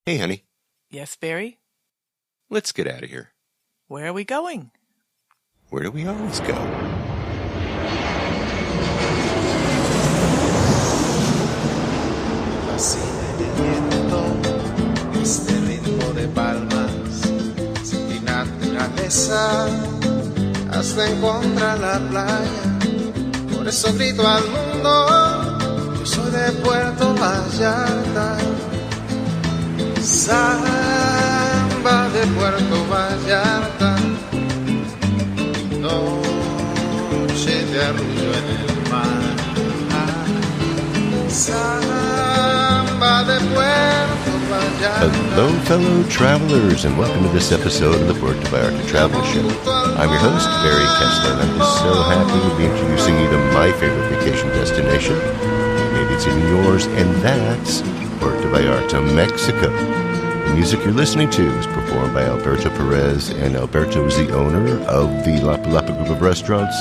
Hey, honey, Yes, Barry? let's get out of here. Where are we going? Where do we always go? Fascina el viento, este ritmo de palmas, sin naturaleza, hasta encontrar la playa. Por eso grito al mundo, yo soy de Puerto Vallarta. Samba de Puerto Vallarta, noche de arrullo en el mar. Samba de Puerto Vallarta. Hello, fellow travelers, and welcome to this episode of the Puerto Vallarta Traveler Show. I'm your host, Barry Kessler, and I'm just so happy to be introducing you to my favorite vacation destination. Maybe it's even yours, and that's Puerto Vallarta, Mexico. The music you're listening to is performed by Alberto Perez, and Alberto is the owner of the Lapa Lapa group of restaurants.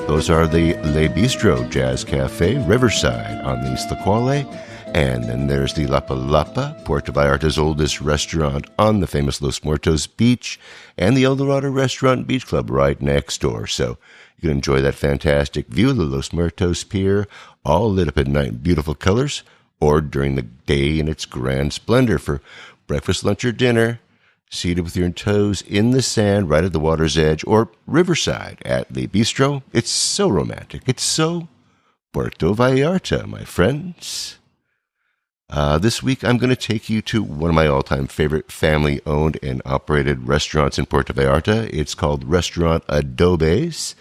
Those are the Le Bistro Jazz Cafe, Riverside on the Isla Cuale, and then there's the Lapa Lapa, Puerto Vallarta's oldest restaurant on the famous Los Muertos beach, and the El Dorado Restaurant Beach Club right next door. So you can enjoy that fantastic view of the Los Muertos Pier, all lit up at night in beautiful colors, or during the day in its grand splendor for breakfast, lunch, or dinner, seated with your toes in the sand right at the water's edge, or riverside at the bistro. It's so romantic. It's so Puerto Vallarta, my friends. This week, I'm going to take you to one of my all-time favorite family-owned and operated restaurants in Puerto Vallarta. It's called Restaurant Adobes.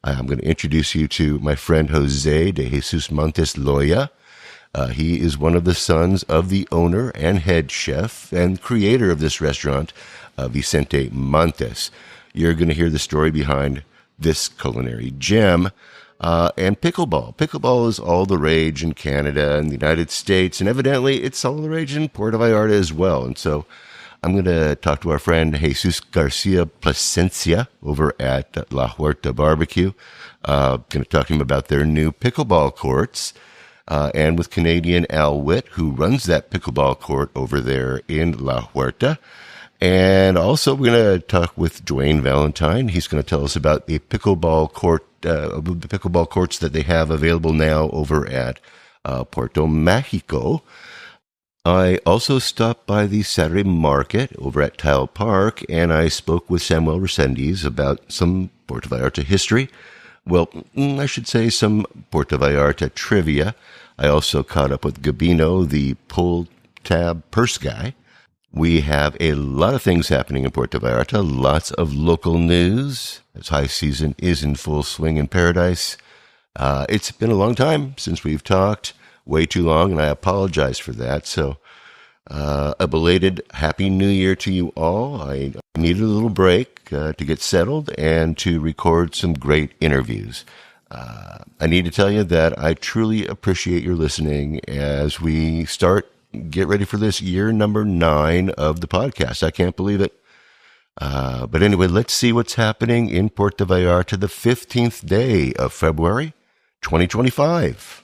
I'm going to introduce you to my friend Jose de Jesus Montes Loya. He is one of the sons of the owner and head chef and creator of this restaurant, Vicente Montes. You're going to hear the story behind this culinary gem. And pickleball. Pickleball is all the rage in Canada and the United States, and evidently it's all the rage in Puerto Vallarta as well. And so I'm going to talk to our friend Jesus Garcia Plasencia over at La Huerta Barbecue. Going to talk to him about their new pickleball courts. And with Canadian Al Witt, who runs that pickleball court over there in La Huerta. And also, we're going to talk with Dwayne Valentine. He's going to tell us about the pickleball court, the pickleball courts that they have available now over at Puerto Mágico. I also stopped by the Saturday market over at Tile Park, and I spoke with Samuel Resendiz about some Puerto Vallarta history. Well, I should say some Puerto Vallarta trivia. I also caught up with Gabino, the pull tab purse guy. We have a lot of things happening in Puerto Vallarta, lots of local news, as high season is in full swing in paradise. It's been a long time since we've talked, way too long, and I apologize for that. So a belated Happy New Year to you all. I needed a little break to get settled and to record some great interviews. I need to tell you that I truly appreciate your listening as we get ready for this year number 9 of the podcast. I can't believe it. But anyway, let's see what's happening in Puerto Vallarta the 15th day of February, 2025.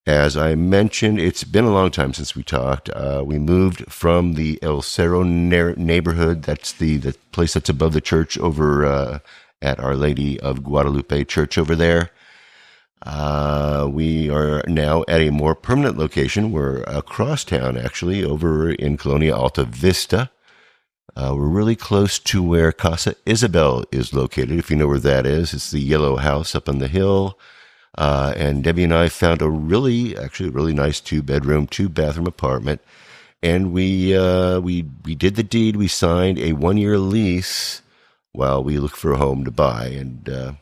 As I mentioned, it's been a long time since we talked. We moved from the El Cerro neighborhood. That's the place that's above the church over at Our Lady of Guadalupe Church over there. We are now at a more permanent location. We're across town, actually, over in Colonia Alta Vista. We're really close to where Casa Isabel is located, if you know where that is. It's the yellow house up on the hill. And Debbie and I found a really nice 2-bedroom, 2-bathroom apartment. And we did the deed. We signed a 1-year lease while we look for a home to buy. And,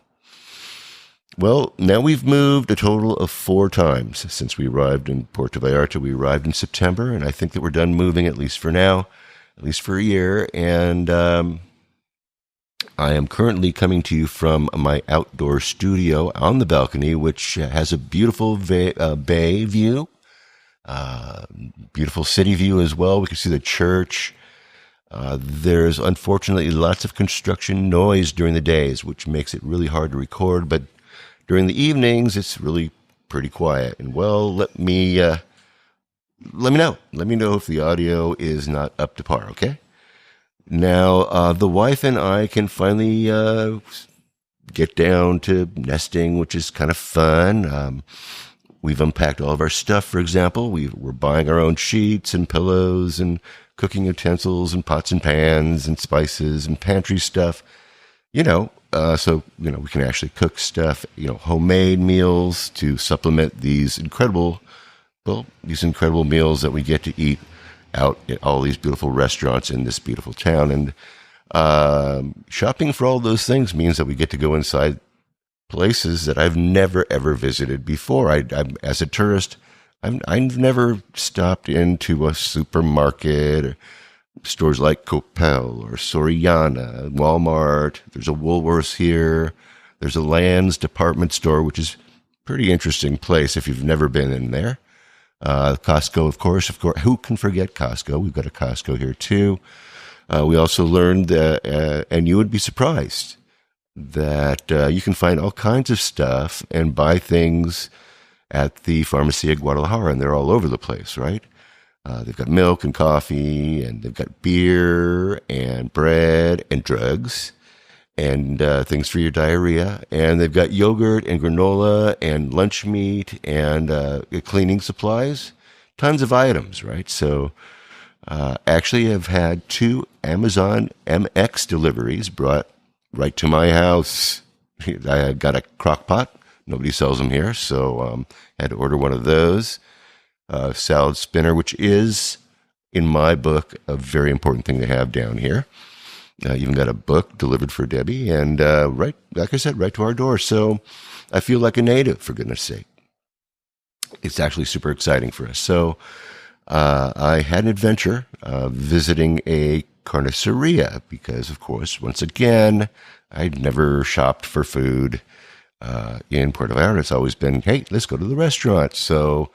well, now we've moved a total of 4 times since we arrived in Puerto Vallarta. We arrived in September, and I think that we're done moving, at least for now, at least for a year. And, I am currently coming to you from my outdoor studio on the balcony, which has a beautiful bay view, beautiful city view as well. We can see the church. There's unfortunately lots of construction noise during the days, which makes it really hard to record. But during the evenings, it's really pretty quiet. And well, let me let me know. Let me know if the audio is not up to par, okay? Now, the wife and I can finally get down to nesting, which is kind of fun. We've unpacked all of our stuff, for example. We're buying our own sheets and pillows and cooking utensils and pots and pans and spices and pantry stuff. So we can actually cook stuff, homemade meals to supplement these incredible meals that we get to eat out at all these beautiful restaurants in this beautiful town. And shopping for all those things means that we get to go inside places that I've never, ever visited before. I'm as a tourist, I've never stopped into a supermarket or stores like Coppel or Soriana, Walmart. There's a Woolworths here. There's a Land's department store, which is a pretty interesting place if you've never been in there. Costco, of course. Who can forget Costco? We've got a Costco here too. We also learned that, and you would be surprised, that you can find all kinds of stuff and buy things at the Farmacia Guadalajara, and they're all over the place, right? They've got milk and coffee, and they've got beer and bread and drugs and things for your diarrhea. And they've got yogurt and granola and lunch meat and cleaning supplies. Tons of items, right? So actually I've had 2 Amazon MX deliveries brought right to my house. I got a crock pot. Nobody sells them here, so I had to order one of those. Salad spinner, which is, in my book, a very important thing to have down here. Even got a book delivered for Debbie, and right to our door. So I feel like a native, for goodness sake. It's actually super exciting for us. So I had an adventure visiting a carniceria because, of course, once again, I'd never shopped for food in Puerto Vallarta. It's always been, hey, let's go to the restaurant. So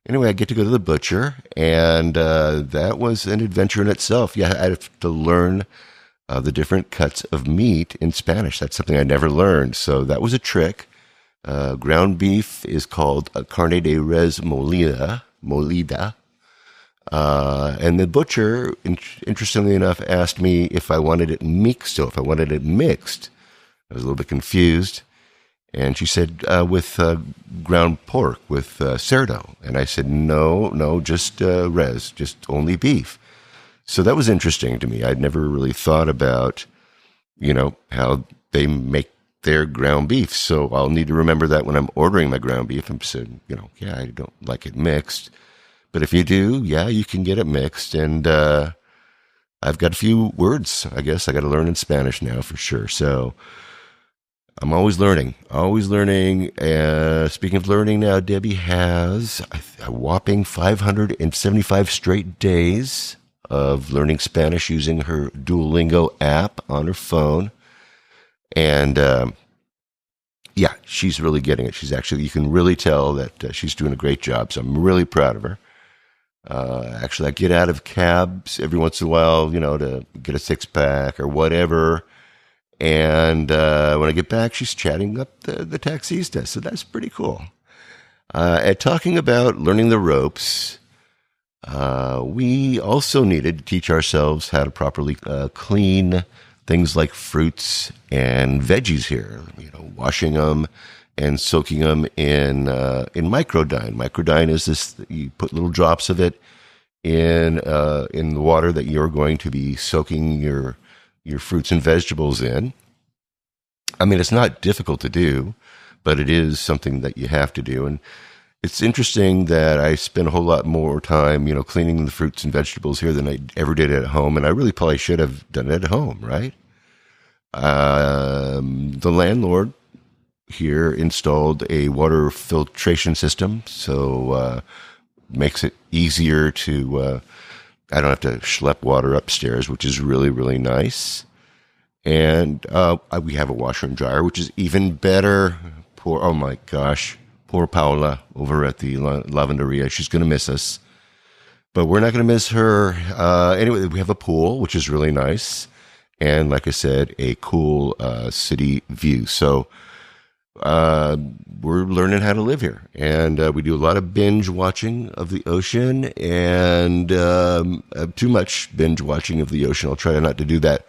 anyway, I get to go to the butcher, and that was an adventure in itself. Yeah, I had to learn the different cuts of meat in Spanish. That's something I never learned. So that was a trick. Ground beef is called carne de res molida. And the butcher, interestingly enough, asked me if I wanted it mixto, if I wanted it mixed. I was a little bit confused. And she said, with ground pork, with cerdo. And I said, no, just res, just only beef. So that was interesting to me. I'd never really thought about, how they make their ground beef. So I'll need to remember that when I'm ordering my ground beef. I'm saying, I don't like it mixed. But if you do, you can get it mixed. And I've got a few words, I guess, I got to learn in Spanish now for sure. So I'm always learning. Speaking of learning now, Debbie has a whopping 575 straight days of learning Spanish using her Duolingo app on her phone. And she's really getting it. You can really tell that she's doing a great job. So I'm really proud of her. Actually, I get out of cabs every once in a while, to get a 6-pack or whatever. And when I get back, she's chatting up the taxista. So that's pretty cool. And talking about learning the ropes, we also needed to teach ourselves how to properly clean things like fruits and veggies here. Washing them and soaking them in microdine. Microdine is this: you put little drops of it in the water that you're going to be soaking your fruits and vegetables in. I mean, it's not difficult to do, but it is something that you have to do. And it's interesting that I spend a whole lot more time, cleaning the fruits and vegetables here than I ever did at home. And I really probably should have done it at home, right? The landlord here installed a water filtration system, so makes it easier to, I don't have to schlep water upstairs, which is really, really nice. And we have a washer and dryer, which is even better. Oh my gosh, poor Paula over at the Lavanderia. She's going to miss us, but we're not going to miss her. Anyway, we have a pool, which is really nice. And like I said, a cool city view. So we're learning how to live here, and we do a lot of binge watching of the ocean, and too much binge watching of the ocean. I'll try not to do that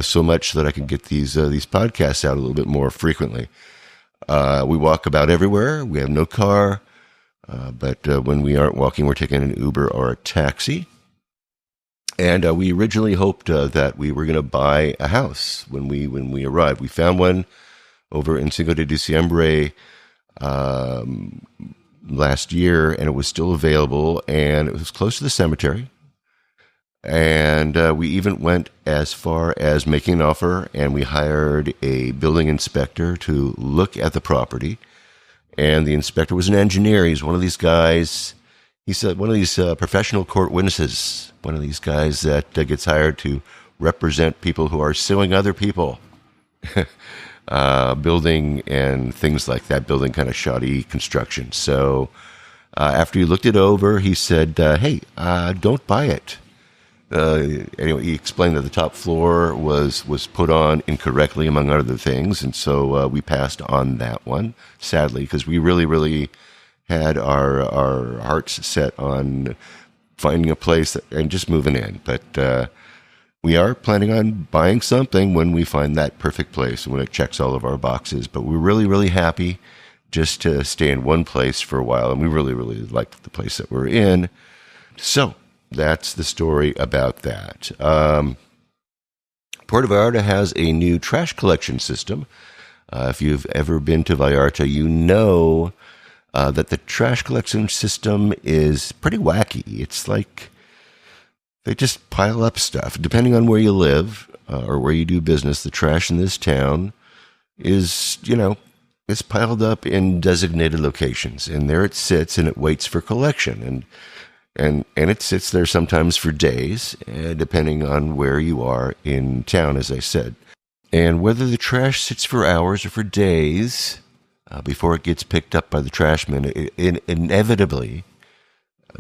so much so that I can get these podcasts out a little bit more frequently. We walk about everywhere. We have no car, but when we aren't walking, we're taking an Uber or a taxi. And we originally hoped that we were going to buy a house when we arrived. We found one over in Cinco de Diciembre last year, and it was still available, and it was close to the cemetery. And we even went as far as making an offer, and we hired a building inspector to look at the property. And the inspector was an engineer. He's one of these guys. He's one of these professional court witnesses, one of these guys that gets hired to represent people who are suing other people. Building and things like that, building kind of shoddy construction. So after he looked it over, he said, hey, don't buy it. Anyway, he explained that the top floor was put on incorrectly, among other things, and so we passed on that one, sadly, because we really had our hearts set on finding a place and just moving in. But we are planning on buying something when we find that perfect place and when it checks all of our boxes. But we're really happy just to stay in one place for a while, and we really like the place that we're in. So that's the story about that. Puerto Vallarta has a new trash collection system. If you've ever been to Vallarta, you know that the trash collection system is pretty wacky. It's like they just pile up stuff. Depending on where you live or where you do business, the trash in this town is, it's piled up in designated locations. And there it sits and it waits for collection. And it sits there sometimes for days, depending on where you are in town, as I said. And whether the trash sits for hours or for days before it gets picked up by the trashmen, it inevitably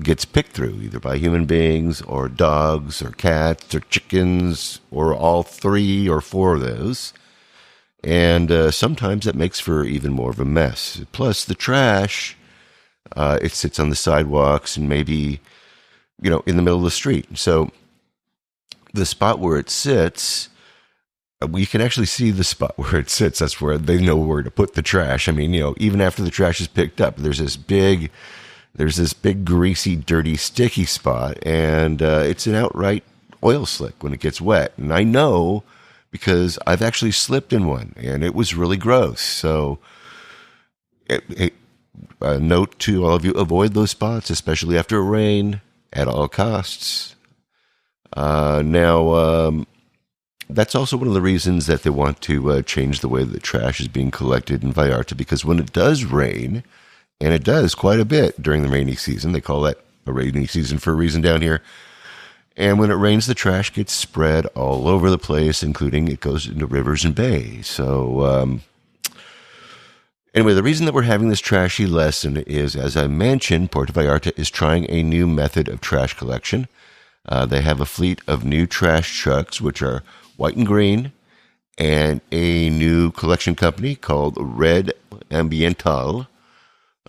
gets picked through, either by human beings or dogs or cats or chickens or all three or four of those. And sometimes that makes for even more of a mess. Plus, the trash, it sits on the sidewalks and maybe, in the middle of the street. So the spot where it sits, we can actually see the spot where it sits. That's where they know where to put the trash. I mean, even after the trash is picked up, there's this big, greasy, dirty, sticky spot, and it's an outright oil slick when it gets wet. And I know because I've actually slipped in one, and it was really gross. So, a note to all of you: avoid those spots, especially after a rain, at all costs. Now, that's also one of the reasons that they want to change the way that trash is being collected in Vallarta, because when it does rain, and it does quite a bit during the rainy season, they call that a rainy season for a reason down here, and when it rains, the trash gets spread all over the place, including it goes into rivers and bays. So, anyway, the reason that we're having this trashy lesson is, as I mentioned, Puerto Vallarta is trying a new method of trash collection. They have a fleet of new trash trucks, which are white and green, and a new collection company called Red Ambiental.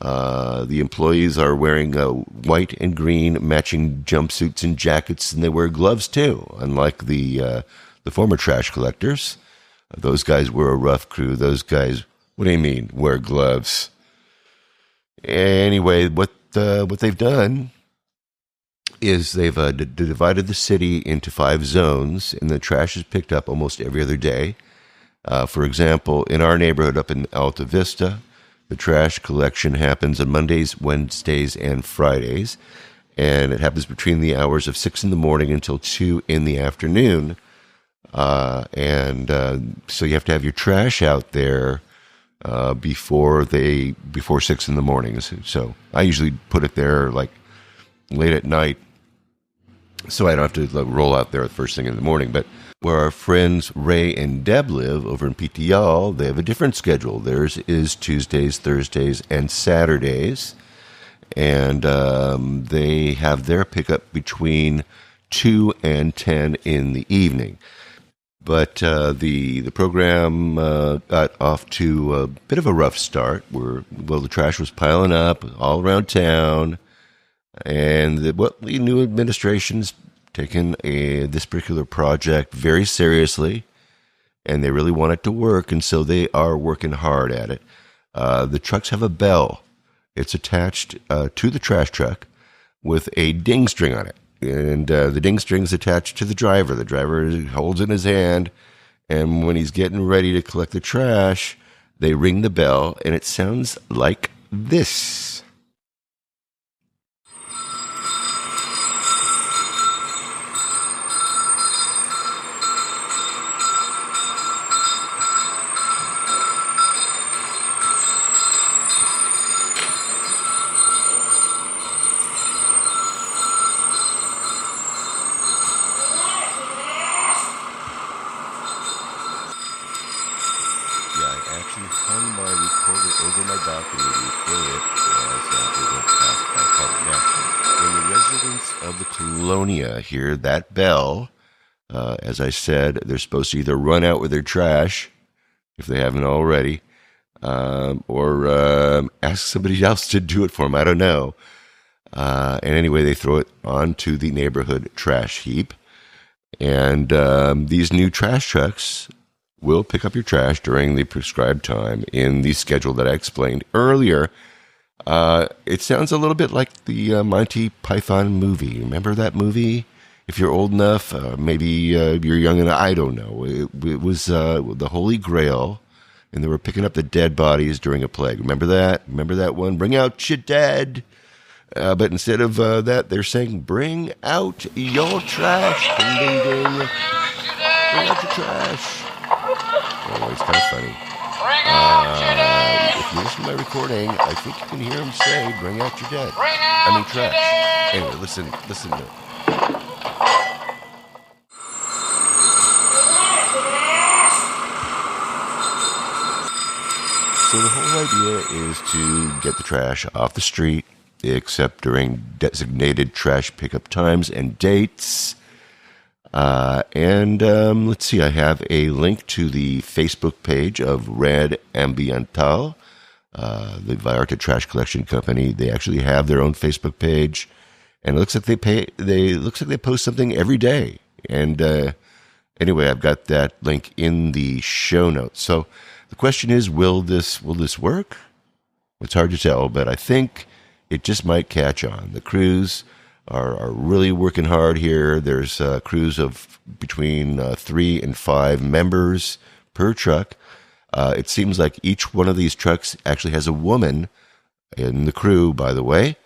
The employees are wearing white and green matching jumpsuits and jackets, and they wear gloves too, unlike the former trash collectors. Those guys were a rough crew. Those guys, what do you mean, wear gloves? Anyway, what they've done is they've divided the city into 5 zones, and the trash is picked up almost every other day. For example, in our neighborhood up in Alta Vista, the trash collection happens on Mondays, Wednesdays, and Fridays, and it happens between the hours of 6 in the morning until 2 in the afternoon. So you have to have your trash out there before 6 in the morning. So I usually put it there like late at night, so I don't have to roll out there the first thing in the morning. But where our friends Ray and Deb live over in PTL, they have a different schedule. Theirs is Tuesdays, Thursdays, and Saturdays. And they have their pickup between 2 and 10 in the evening. But the program got off to a bit of a rough start. The trash was piling up all around town, and the new administration's taken this particular project very seriously, and they really want it to work, and so they are working hard at it. The trucks have a bell. It's attached to the trash truck with a ding string on it. And the ding string is attached to the driver. The driver holds it in his hand, and when he's getting ready to collect the trash, they ring the bell, and it sounds like this. Hung my recorder over my balcony to record it as it went past my apartment. Now, when the residents of the Colonia hear that bell, as I said, they're supposed to either run out with their trash, if they haven't already, or ask somebody else to do it for them. I don't know. And anyway, they throw it onto the neighborhood trash heap. And these new trash trucks will pick up your trash during the prescribed time in the schedule that I explained earlier. It sounds a little bit like the Monty Python movie. Remember that movie? If you're old enough, maybe you're young enough, I don't know. It was the Holy Grail, and they were picking up the dead bodies during a plague. Remember that? Remember that one? Bring out your dead. But instead of that, they're saying, bring out your trash. Ding, ding, ding. Bring out your trash. Oh, it's kind of funny. If you listen to my recording, I think you can hear him say, bring out your dead. Trash. Anyway, listen to it. So the whole idea is to get the trash off the street, except during designated trash pickup times and dates. Let's see, I have a link to the Facebook page of Red Ambiental, the Vallarta Trash Collection Company. They actually have their own Facebook page, and it looks like they post something every day. And anyway, I've got that link in the show notes. So the question is, will this work? It's hard to tell, but I think it just might catch on. The crews are really working hard here. There's crews of between 3 and 5 members per truck. It seems like each one of these trucks actually has a woman in the crew, by the way.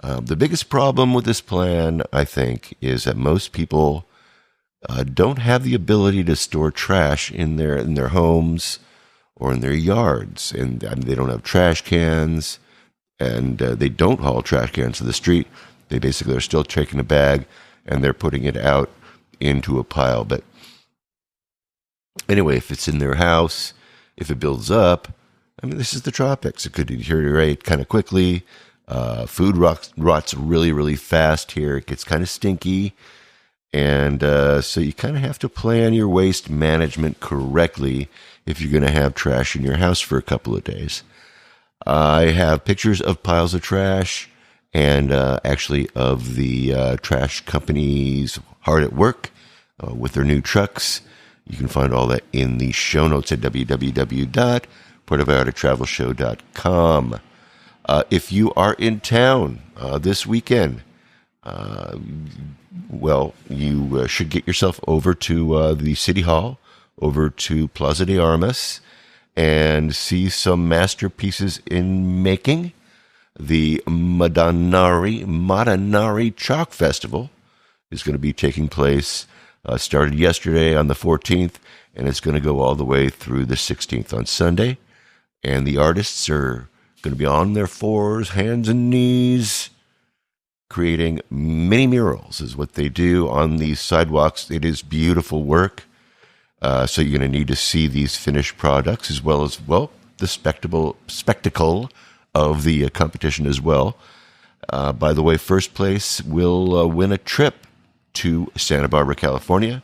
The biggest problem with this plan, I think, is that most people don't have the ability to store trash in their homes or in their yards. And they don't have trash cans, and they don't haul trash cans to the street. They basically are still taking a bag and they're putting it out into a pile. But anyway, if it's in their house, if it builds up, I mean, this is the tropics. It could deteriorate kind of quickly. Food rots really, really fast here. It gets kind of stinky. And so you kind of have to plan your waste management correctly if you're going to have trash in your house for a couple of days. I have pictures of piles of trash and actually of the trash companies hard at work with their new trucks. You can find all that in the show notes at www.puertovallartatravelshow.com. If you are in town this weekend, you should get yourself over to the City Hall, over to Plaza de Armas, and see some masterpieces in making. The Madanari Chalk Festival is going to be taking place, started yesterday on the 14th, and it's going to go all the way through the 16th on Sunday. And the artists are going to be on their fours, hands and knees, creating mini murals is what they do on these sidewalks. It is beautiful work. So you're going to need to see these finished products as well as, the spectacle of the competition as well. By the way, first place will win a trip to Santa Barbara, California.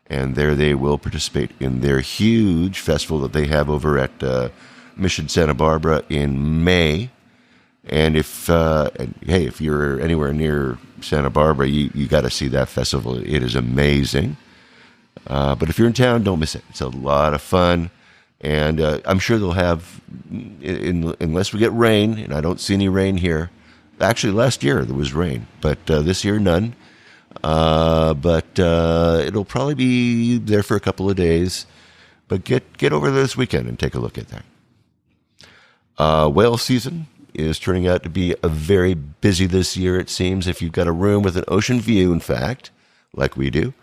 And there they will participate in their huge festival that they have over at Mission Santa Barbara in May. And if you're anywhere near Santa Barbara, you got to see that festival. It is amazing. But if you're in town, don't miss it. It's a lot of fun. And I'm sure they'll have, unless we get rain, and I don't see any rain here. Actually, last year there was rain, but this year none. But it'll probably be there for a couple of days. But get over there this weekend and take a look at that. Whale season is turning out to be a very busy this year, it seems. If you've got a room with an ocean view, in fact, like we do,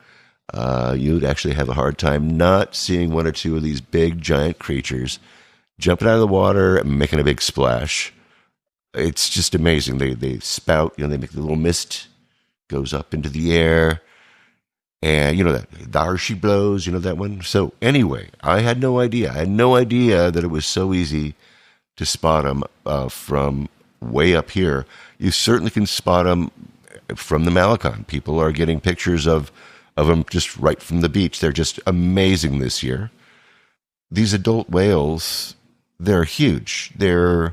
you'd actually have a hard time not seeing one or two of these big, giant creatures jumping out of the water and making a big splash. It's just amazing. They spout, they make the little mist, goes up into the air, and that there she blows, that one. So anyway, I had no idea. I had no idea that it was so easy to spot them from way up here. You certainly can spot them from the Malecon. People are getting pictures of them just right from the beach. They're just amazing this year. These adult whales, they're huge. They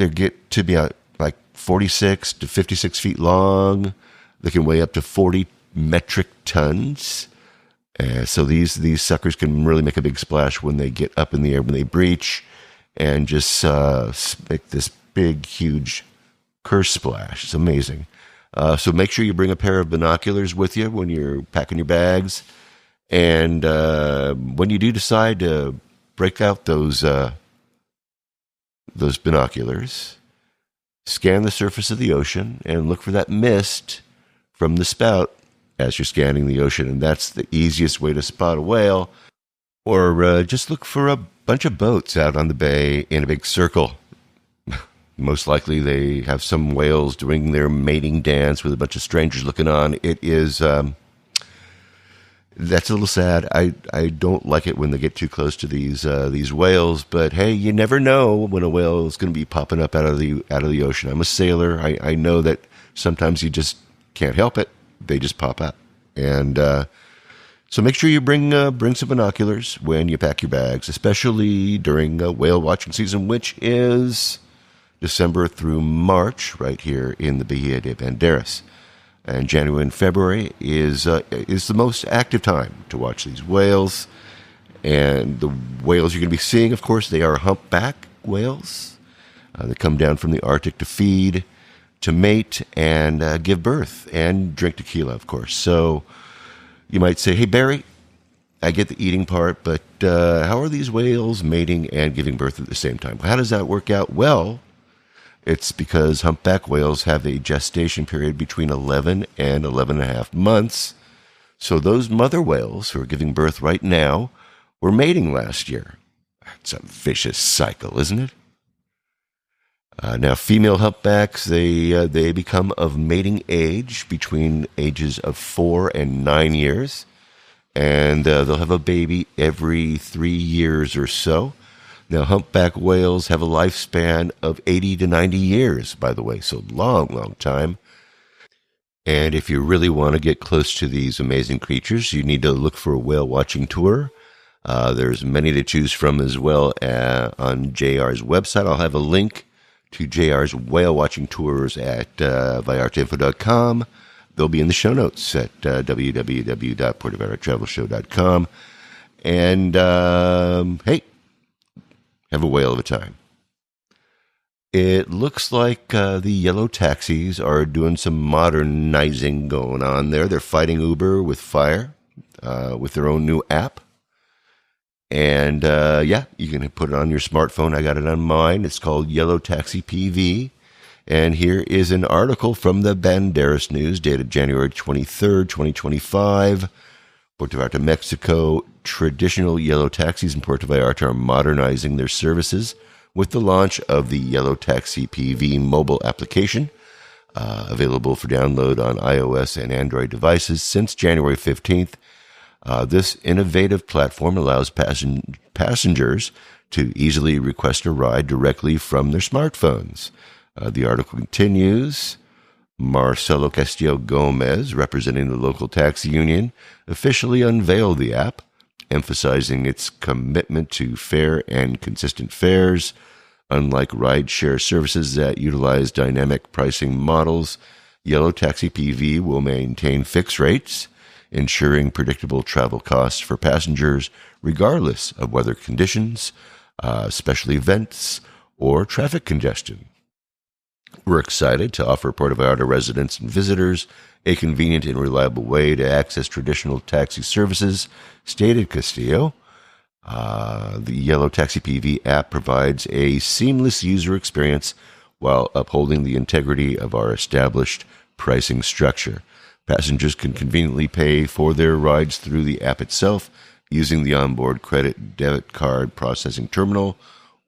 get to be like 46 to 56 feet long. They can weigh up to 40 metric tons. So these suckers can really make a big splash when they get up in the air, when they breach, and just make this big, huge curse splash. It's amazing. So make sure you bring a pair of binoculars with you when you're packing your bags. And when you do decide to break out those binoculars, scan the surface of the ocean and look for that mist from the spout as you're scanning the ocean. And that's the easiest way to spot a whale. Or just look for a bunch of boats out on the bay in a big circle. Most likely they have some whales doing their mating dance with a bunch of strangers looking on. It is, that's a little sad. I don't like it when they get too close to these whales, but hey, you never know when a whale is going to be popping up out of the ocean. I'm a sailor. I know that sometimes you just can't help it. They just pop up. And so make sure you bring some binoculars when you pack your bags, especially during whale watching season, which is December through March right here in the Bahia de Banderas. And January and February is the most active time to watch these whales. And the whales you're going to be seeing, of course, they are humpback whales. They come down from the Arctic to feed, to mate, and give birth, and drink tequila, of course. So you might say, hey, Barry, I get the eating part, but how are these whales mating and giving birth at the same time? How does that work out? Well, it's because humpback whales have a gestation period between 11 and 11 and a half months. So those mother whales who are giving birth right now were mating last year. It's a vicious cycle, isn't it? Now, female humpbacks, they become of mating age between ages of 4 and 9 years. And they'll have a baby every 3 years or so. Now, humpback whales have a lifespan of 80 to 90 years, by the way, so long, long time. And if you really want to get close to these amazing creatures, you need to look for a whale watching tour. There's many to choose from as well on JR's website. I'll have a link to JR's whale watching tours at vallartainfo.com. They'll be in the show notes at www.puertovallartatravelshow.com. And, hey, have a whale of a time. It looks like the yellow taxis are doing some modernizing going on there. They're fighting Uber with fire with their own new app. And, you can put it on your smartphone. I got it on mine. It's called Yellow Taxi PV. And here is an article from the Banderas News dated January 23rd, 2025. Puerto Vallarta, Mexico. Traditional yellow taxis in Puerto Vallarta are modernizing their services with the launch of the Yellow Taxi PV mobile application, available for download on iOS and Android devices since January 15th. This innovative platform allows passengers to easily request a ride directly from their smartphones. The article continues. Marcelo Castillo Gomez, representing the local taxi union, officially unveiled the app, emphasizing its commitment to fair and consistent fares. Unlike rideshare services that utilize dynamic pricing models, Yellow Taxi PV will maintain fixed rates, ensuring predictable travel costs for passengers regardless of weather conditions, special events, or traffic congestion. We're excited to offer Puerto Vallarta residents and visitors a convenient and reliable way to access traditional taxi services, stated Castillo. The Yellow Taxi PV app provides a seamless user experience while upholding the integrity of our established pricing structure. Passengers can conveniently pay for their rides through the app itself using the onboard credit debit card processing terminal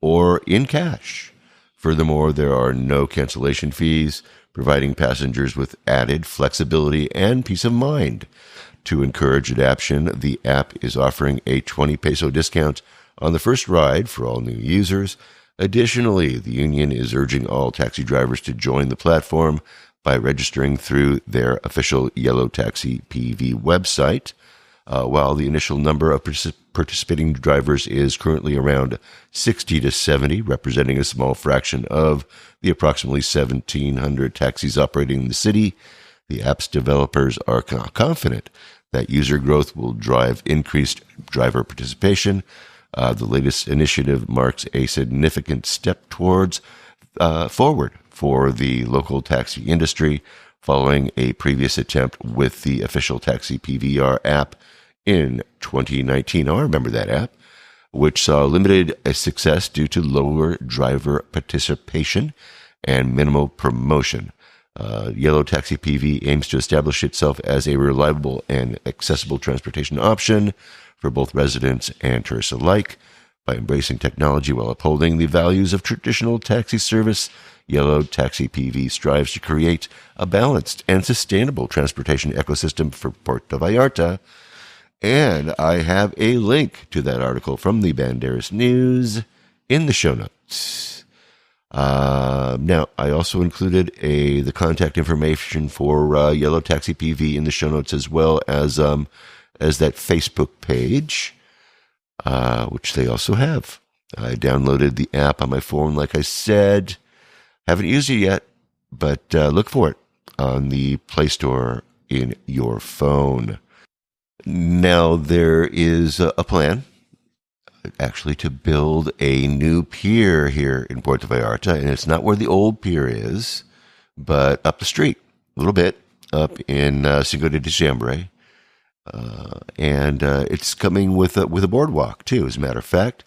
or in cash. Furthermore, there are no cancellation fees, providing passengers with added flexibility and peace of mind. To encourage adoption, the app is offering a 20 peso discount on the first ride for all new users. Additionally, the union is urging all taxi drivers to join the platform by registering through their official Yellow Taxi PV website. While the initial number of participating drivers is currently around 60 to 70, representing a small fraction of the approximately 1,700 taxis operating in the city, the app's developers are confident that user growth will drive increased driver participation. The latest initiative marks a significant step towards forward for the local taxi industry, following a previous attempt with the official Taxi PVR app in 2019. I remember that app, which saw limited success due to lower driver participation and minimal promotion. Yellow Taxi PV aims to establish itself as a reliable and accessible transportation option for both residents and tourists alike. By embracing technology while upholding the values of traditional taxi service, Yellow Taxi PV strives to create a balanced and sustainable transportation ecosystem for Puerto Vallarta. And I have a link to that article from the Banderas News in the show notes. Now, I also included the contact information for Yellow Taxi PV in the show notes, as well as that Facebook page, which they also have. I downloaded the app on my phone, like I said. Haven't used it yet, but look for it on the Play Store in your phone. Now, there is a plan, actually, to build a new pier here in Puerto Vallarta, and it's not where the old pier is, but up the street, a little bit, up in Cinco de Diciembre. And it's coming with a boardwalk, too, as a matter of fact.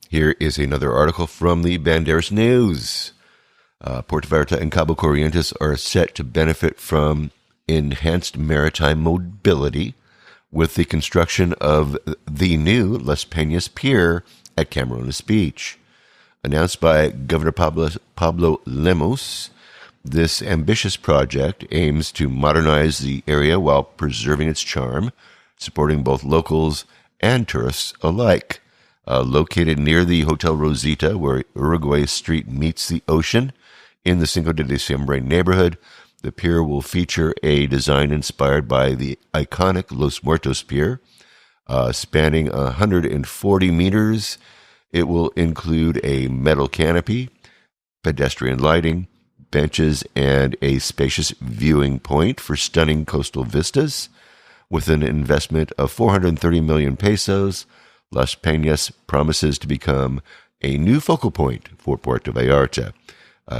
Here is another article from the Banderas News. Puerto Vallarta and Cabo Corrientes are set to benefit from enhanced maritime mobility with the construction of the new Las Peñas Pier at Camarones Beach. Announced by Governor Pablo Lemos, this ambitious project aims to modernize the area while preserving its charm, supporting both locals and tourists alike. Located near the Hotel Rosita, where Uruguay Street meets the ocean in the Cinco de Diciembre neighborhood, the pier will feature a design inspired by the iconic Los Muertos Pier, spanning 140 meters. It will include a metal canopy, pedestrian lighting, benches, and a spacious viewing point for stunning coastal vistas. With an investment of 430 million pesos, Las Peñas promises to become a new focal point for Puerto Vallarta.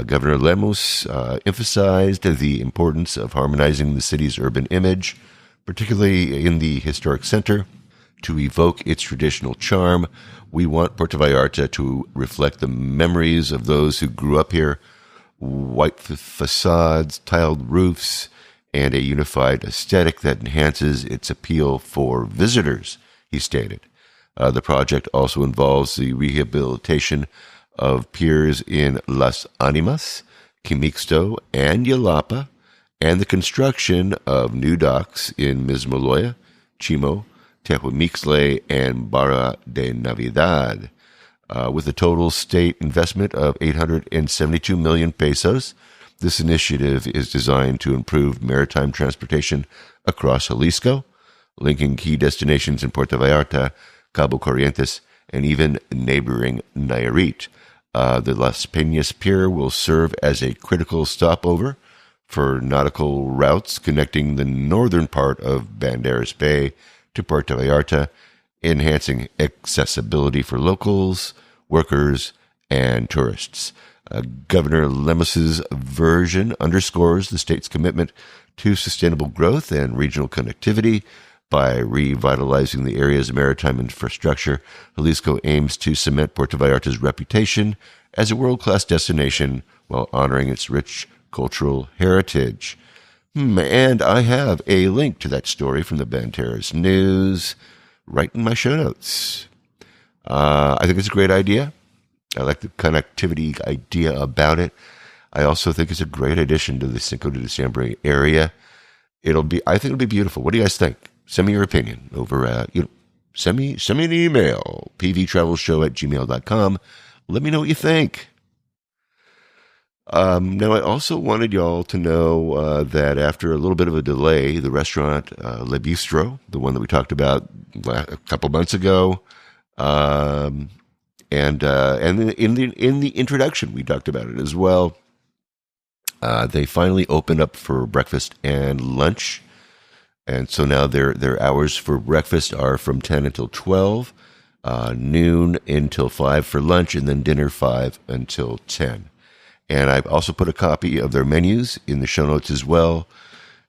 Governor Lemos emphasized the importance of harmonizing the city's urban image, particularly in the historic center, to evoke its traditional charm. We want Puerto Vallarta to reflect the memories of those who grew up here: white facades, tiled roofs, and a unified aesthetic that enhances its appeal for visitors, he stated. The project also involves the rehabilitation of piers in Las Animas, Quimixto, and Yalapa, and the construction of new docks in Mismaloya, Chimo, Tehuamixtle, and Barra de Navidad. With a total state investment of 872 million pesos, This initiative is designed to improve maritime transportation across Jalisco, linking key destinations in Puerto Vallarta, Cabo Corrientes, and even neighboring Nayarit. The Las Peñas Pier will serve as a critical stopover for nautical routes connecting the northern part of Banderas Bay to Puerto Vallarta, enhancing accessibility for locals, workers, and tourists. Governor Lemos's version underscores the state's commitment to sustainable growth and regional connectivity. By revitalizing the area's maritime infrastructure, Jalisco aims to cement Puerto Vallarta's reputation as a world-class destination while honoring its rich cultural heritage. And I have a link to that story from the Banderas News right in my show notes. I think it's a great idea. I like the connectivity idea about it. I also think it's a great addition to the Cinco de Diciembre area. I think it'll be beautiful. What do you guys think? Send me your opinion over at, send me an email, pvtravelshow@gmail.com. Let me know what you think. Now, I also wanted y'all to know that after a little bit of a delay, the restaurant Le Bistro, the one that we talked about a couple months ago, and in the introduction we talked about it as well. They finally opened up for breakfast and lunch, and so now their hours for breakfast are from 10 until 12, noon until 5 for lunch, and then dinner 5 until 10. And I've also put a copy of their menus in the show notes as well.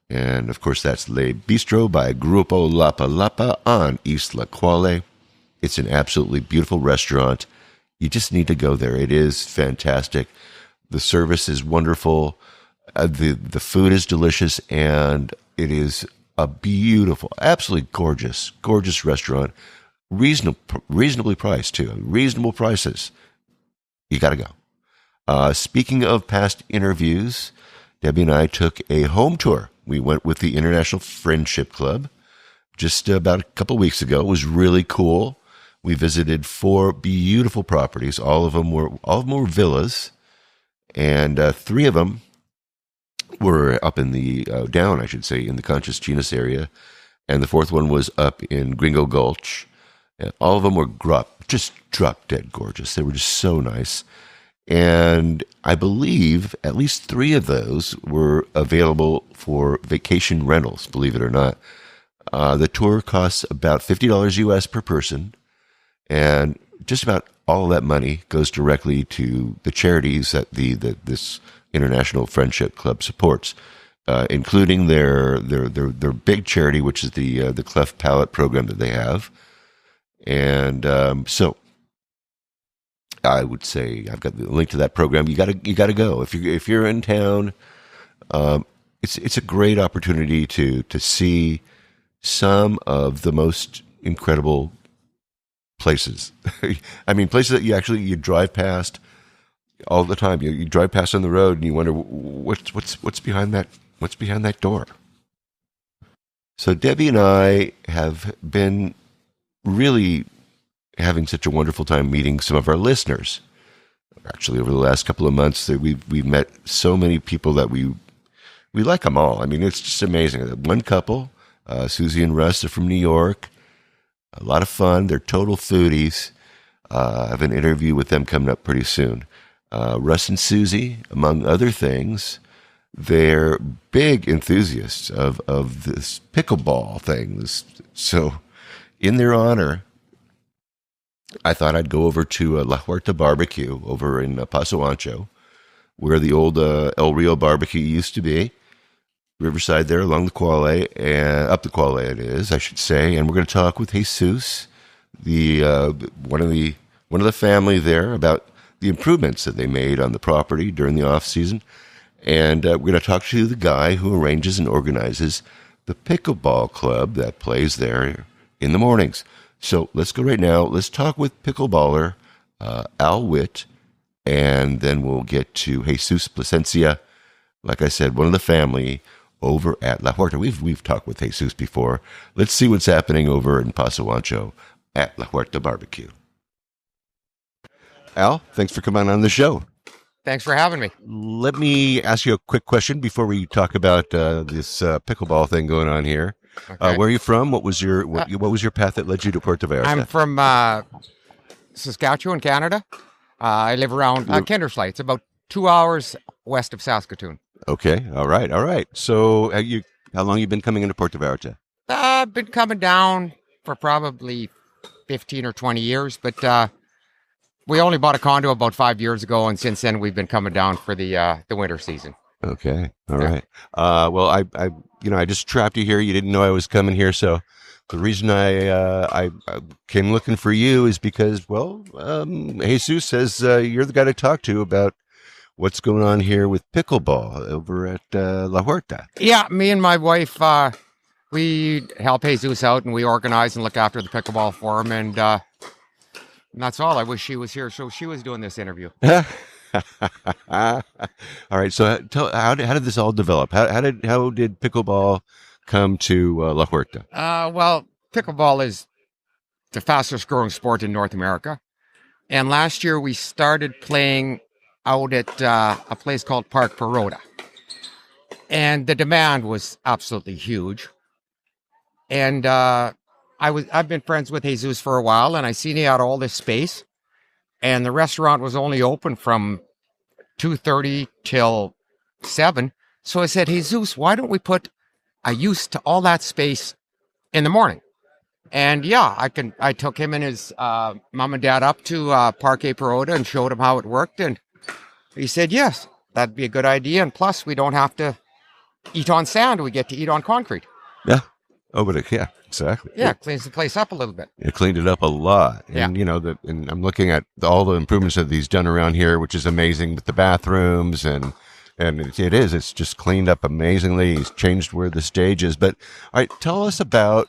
And of course, that's Le Bistro by Grupo Lapa Lapa on Isla Cuale. It's an absolutely beautiful restaurant. You just need to go there. It is fantastic. The service is wonderful. The food is delicious, and it is a beautiful, absolutely gorgeous restaurant. Reasonably priced too. Reasonable prices. You got to go. Speaking of past interviews, Debbie and I took a home tour. We went with the International Friendship Club just about a couple weeks ago. It was really cool. We visited 4 beautiful properties. All of them were villas, and 3 of them were up in the down, I should say, in the Conchas Chinas area, and the 4th one was up in Gringo Gulch. And all of them were just drop dead gorgeous. They were just so nice. And I believe at least 3 of those were available for vacation rentals, believe it or not. The tour costs about $50 US per person, and just about all of that money goes directly to the charities that this International Friendship Club supports, including their big charity, which is the Cleft Palate program that they have. And so I would say I've got the link to that program. You gotta go if you're in town. It's a great opportunity to see some of the most incredible places. I mean, places that you drive past all the time. You drive past on the road and you wonder what's behind that. What's behind that door? So Debbie and I have been really having such a wonderful time meeting some of our listeners. Actually, over the last couple of months, we've met so many people that we like them all. I mean, it's just amazing. One couple, Susie and Russ, are from New York. A lot of fun. They're total foodies. I have an interview with them coming up pretty soon. Russ and Susie, among other things, they're big enthusiasts of this pickleball thing. So, in their honor, I thought I'd go over to La Huerta Barbecue over in Paso Ancho, where the old El Rio Barbecue used to be. Riverside there along the Cuale, and up the Cuale it is, I should say. And we're going to talk with Jesus, one of the family there, about the improvements that they made on the property during the off season. And we're going to talk to the guy who arranges and organizes the pickleball club that plays there in the mornings. So let's go right now. Let's talk with pickleballer Al Witt, and then we'll get to Jesus Plasencia. Like I said, one of the family over at La Huerta. We've talked with Jesus before. Let's see what's happening over in Paso Ancho at La Huerta Barbecue. Al, thanks for coming on the show. Thanks for having me. Let me ask you a quick question before we talk about this pickleball thing going on here. Okay. Where are you from? What was your what was your path that led you to Puerto Vallarta? I'm from Saskatchewan, Canada. I live around Kindersley. It's about 2 hours west of Saskatoon. Okay. All right. So how long you been coming into Puerto Vallarta? I've been coming down for probably 15 or 20 years, but we only bought a condo about 5 years ago, and since then we've been coming down for the winter season. Okay. All right. Well, I just trapped you here. You didn't know I was coming here, so the reason I came looking for you is because, well, Jesus says you're the guy to talk to about what's going on here with pickleball over at La Huerta. Yeah, me and my wife, we help Jesus out, and we organize and look after the pickleball for him, and that's all. I wish she was here, so she was doing this interview. All right. So how did this all develop? How did pickleball come to La Huerta? Well, pickleball is the fastest growing sport in North America. And last year we started playing out at a place called Park Pagoda. And the demand was absolutely huge. And I've been friends with Jesus for a while, and I seen he had all this space. And the restaurant was only open from 2:30 till 7. So I said, Jesus, why don't we put a use to all that space in the morning? And yeah, I took him and his mom and dad up to Parque Pagoda and showed him how it worked. And he said, yes, that'd be a good idea. And plus, we don't have to eat on sand. We get to eat on concrete. Yeah. Oh, but yeah, exactly. Yeah, it cleans the place up a little bit. It cleaned it up a lot. And, and I'm looking at all the improvements that he's done around here, which is amazing with the bathrooms and it's just cleaned up amazingly. He's changed where the stage is. But all right, tell us about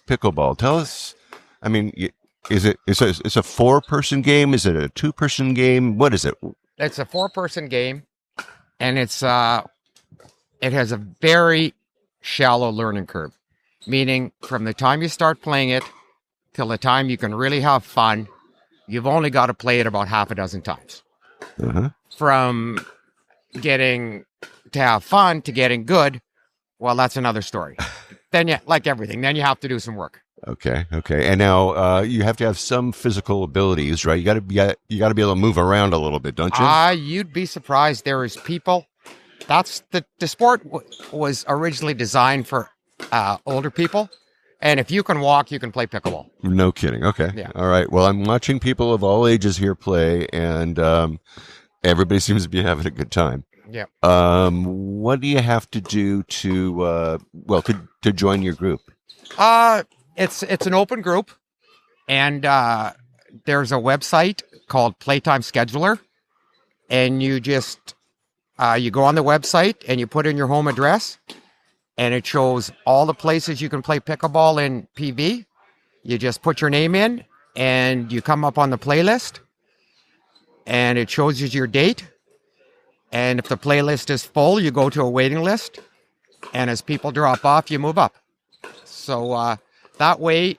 pickleball. Tell us, I mean, it's a 4-person game? Is it a 2-person game? What is it? It's a 4-person game, and it has a very shallow learning curve. Meaning, from the time you start playing it till the time you can really have fun, you've only got to play it about half a dozen times. Uh-huh. From getting to have fun to getting good, well, that's another story. Then, like everything, then you have to do some work. Okay. And now you have to have some physical abilities, right? You got to be able to move around a little bit, don't you? You'd be surprised. There is people. That's the sport was originally designed for older people, and if you can walk, you can play pickleball. No kidding. Okay. Yeah. All right. Well, I'm watching people of all ages here play, and everybody seems to be having a good time. Yeah. What do you have to do to join your group? It's an open group, and there's a website called Playtime Scheduler, and you just you go on the website and you put in your home address. And it shows all the places you can play pickleball in PV. You just put your name in, and you come up on the playlist. And it shows you your date. And if the playlist is full, you go to a waiting list. And as people drop off, you move up. So that way,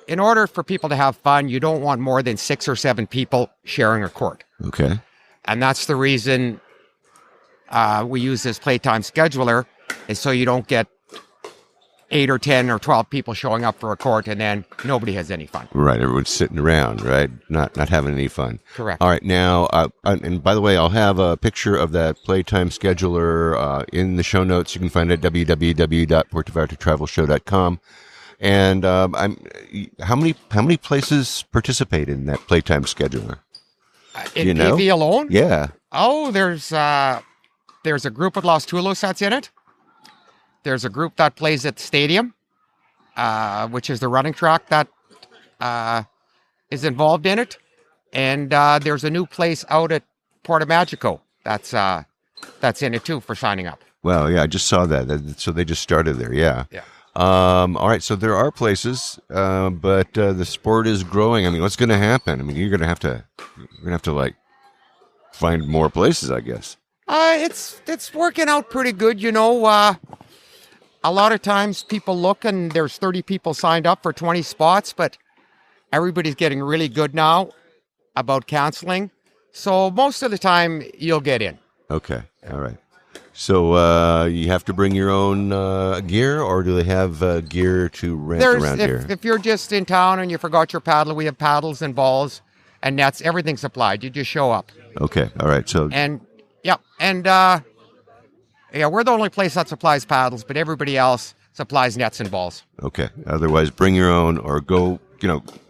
in order for people to have fun, you don't want more than 6 or 7 people sharing a court. Okay. And that's the reason we use this Playtime Scheduler, is so you don't get 8 or 10 or 12 people showing up for a court and then nobody has any fun. Right, everyone's sitting around, right? Not having any fun. Correct. All right, now, and by the way, I'll have a picture of that Playtime Scheduler in the show notes. You can find it at www.puertovallartatravelshow.com. And how many places participate in that Playtime Scheduler? In PV alone? Yeah. Oh, there's a group at Los Tulos that's in it. There's a group that plays at the stadium, which is the running track that is involved in it. And there's a new place out at Puerto Magico that's in it too for signing up. Well, yeah, I just saw that. So they just started there, yeah. Yeah. All right, so there are places, but the sport is growing. I mean, what's going to happen? I mean, you're going to have to like find more places, I guess. It's working out pretty good, you know. A lot of times people look and there's 30 people signed up for 20 spots, but everybody's getting really good now about canceling. So most of the time, you'll get in. Okay. All right. So you have to bring your own gear, or do they have gear to rent around here? If you're just in town and you forgot your paddle, we have paddles and balls and nets. Everything's supplied. You just show up. Okay. All right. So we're the only place that supplies paddles, but everybody else supplies nets and balls. okay. Otherwise, bring your own, or go.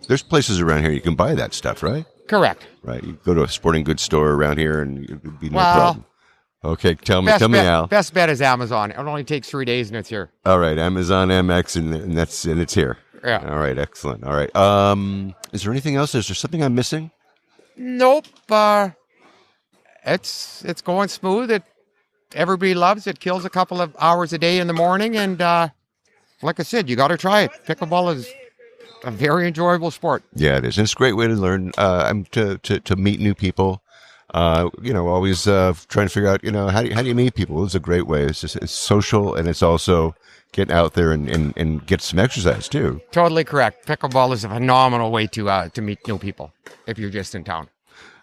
There's places around here you can buy that stuff, right? Correct. Right. You go to a sporting goods store around here, and it would be no problem. Okay. Tell me, Al. Best bet is Amazon. It only takes 3 days and it's here. All right. Amazon MX, and it's here. Yeah. All right. Excellent. All right. Is there anything else? Is there something I'm missing? Nope. It's going smooth. Everybody loves it. Kills a couple of hours a day in the morning, and like I said, you got to try it. Pickleball is a very enjoyable sport. Yeah, it is. And it's a great way to learn, to meet new people. Always trying to figure out, how do you meet people? It's a great way. It's social, and it's also get out there and get some exercise too. Totally correct. Pickleball is a phenomenal way to meet new people if you're just in town.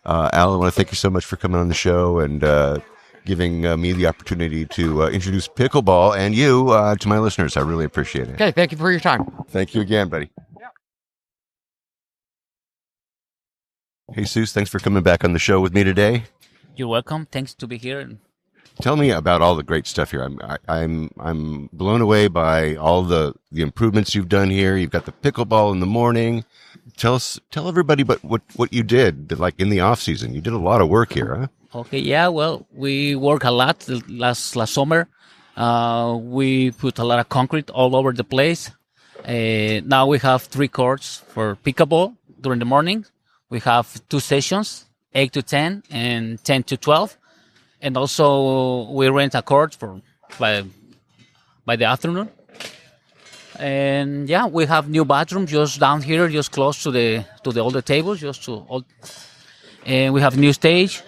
Al, I want to thank you so much for coming on the show and giving me the opportunity to introduce pickleball and you to my listeners. I really appreciate it. Okay, thank you for your time. Thank you again, buddy. Jesus, thanks for coming back on the show with me today. You're welcome. Thanks to be here. Tell me about all the great stuff here. I'm blown away by all the improvements you've done here. You've got the pickleball in the morning. Tell everybody what you did, like in the off season. You did a lot of work here, huh? Okay, yeah. Well, we worked a lot last summer. We put a lot of concrete all over the place. Now we have 3 courts for pickleball during the morning. We have 2 sessions, 8 to 10 and 10 to 12. And also we rent a court by the afternoon. And yeah, we have new bathroom just down here, just close to the older tables, and we have new stage.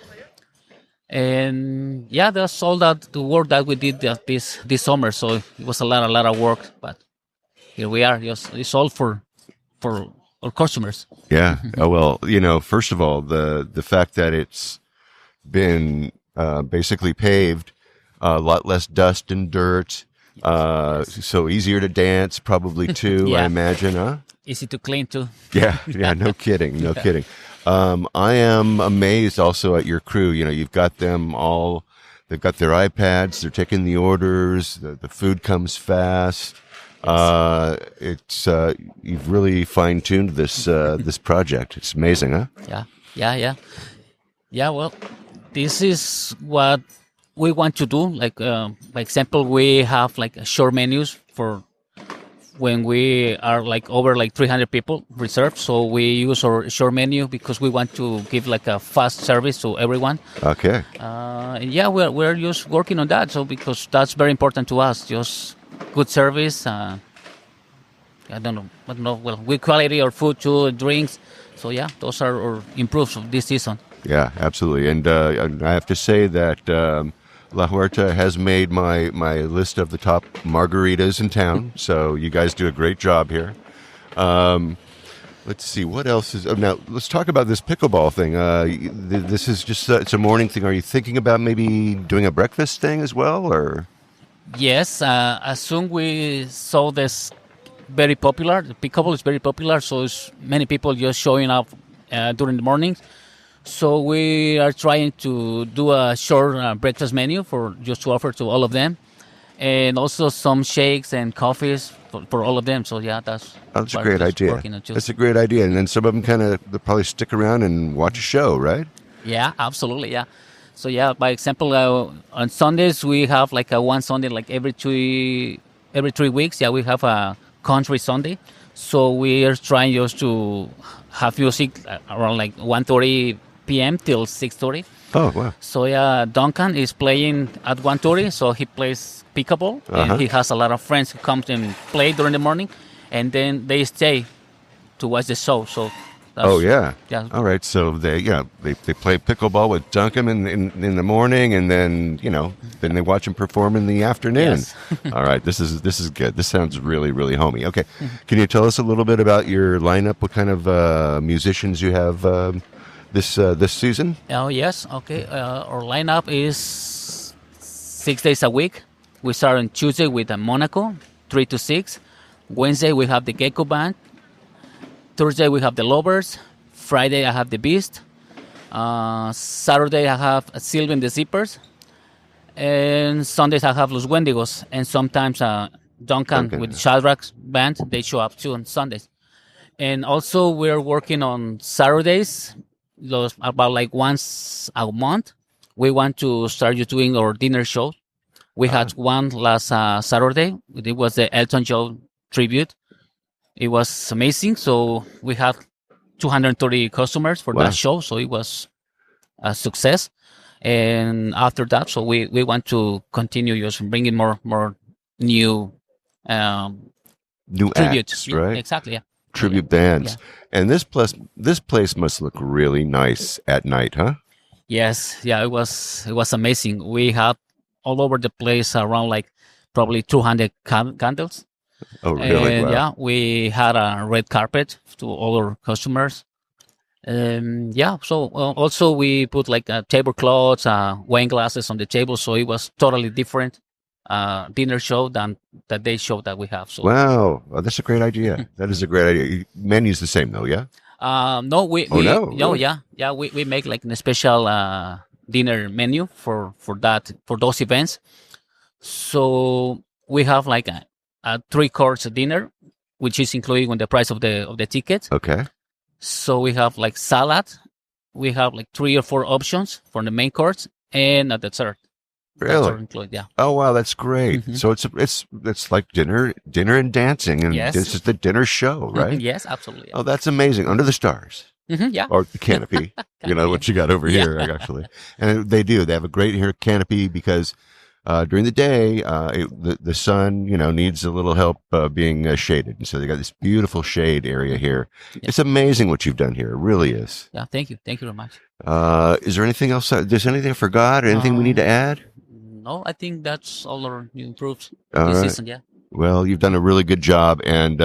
And yeah, that's all the work that we did this summer. So it was a lot of work, but here we are. It's all for our customers. Yeah. Well, first of all, the fact that it's been basically paved, a lot less dust and dirt, so easier to dance, probably too. Yeah. I imagine, huh? Easy to clean too. Yeah. No kidding. No kidding. I am amazed also at your crew. You've got them all. They've got their iPads. They're taking the orders. The food comes fast. It's you've really fine-tuned this project. It's amazing, huh? Yeah. Well, this is what we want to do. Like, by example, we have like short menus for when we are like over like 300 people reserved. So we use our short menu because we want to give like a fast service to everyone. Okay. Yeah, we're just working on that. So because that's very important to us, just good service. I don't know. Well, good quality of food too, drinks. So yeah, those are our improves of this season. Yeah, absolutely. And I have to say that La Huerta has made my list of the top margaritas in town. So you guys do a great job here. Let's see, what else is... now, let's talk about this pickleball thing. This is just it's a morning thing. Are you thinking about maybe doing a breakfast thing as well, or...? Yes, as soon we saw this very popular, the pickleball is very popular, so it's many people just showing up during the mornings. So we are trying to do a short breakfast menu just to offer to all of them, and also some shakes and coffees for all of them. So yeah, that's a great idea. That's a great idea, and then some of them they'll probably stick around and watch a show, right? Yeah, absolutely, yeah. So yeah, by example, on Sundays we have like one Sunday, like every 3 weeks. Yeah, we have a country Sunday. So we are trying just to have music around like 1:30 p.m. till 6:30. Oh wow! So yeah, Duncan is playing at 1:30. So he plays pickleball, and he has a lot of friends who come and play during the morning, and then they stay to watch the show. So. Yeah. All right. So they play pickleball with Duncan in the morning, and then they watch him perform in the afternoon. Yes. All right. This is good. This sounds really, really homey. Okay. Can you tell us a little bit about your lineup? What kind of musicians you have this season? Oh, yes. Okay. Our lineup is 6 days a week. We start on Tuesday with Monaco, 3 to 6. Wednesday, we have the Gecko Band. Thursday, we have the Lovers. Friday, I have the Beast. Saturday, I have Sylvan the Zippers. And Sundays, I have Los Wendigos. And sometimes Duncan with Shadrach's band, they show up too on Sundays. And also, we're working on Saturdays, about like once a month. We want to start doing our dinner show. We had one last Saturday. It was the Elton John tribute. It was amazing. So we had 230 customers for that show. So it was a success. And after that, so we want to continue just bringing more new tributes. Acts, right? Exactly. Yeah. Tribute bands. Yeah. And this place must look really nice at night, huh? Yes. Yeah. It was amazing. We had all over the place around like probably 200 candles. Oh, really? And wow. yeah, we had a red carpet to all our customers. So also we put like tablecloths, wine glasses on the table. So it was totally different dinner show than the day show that we have. So wow, that's a great idea. That is a great idea. Menu's the same though, yeah? No, we really? yeah, we make like a special dinner menu for those events. So we have like a 3-course dinner, which is included in the price of the ticket. Okay. So we have like salad, we have like 3 or 4 options for the main course and a dessert. Really? Included, yeah. Oh wow, that's great. Mm-hmm. So it's like dinner and dancing, and yes. This is the dinner show, right? Yes, absolutely. Yeah. Oh, that's amazing. Under the stars. Mm-hmm, yeah. Or the canopy. You know what you got over here, actually. And they have a great canopy because during the day, the sun, needs a little help being shaded. And so they got this beautiful shade area here. Yeah. It's amazing what you've done here. It really is. Yeah, thank you. Thank you very much. Is there anything else? Is anything I forgot or anything we need to add? No, I think that's all our new improves all this right. season, yeah. Well, you've done a really good job, and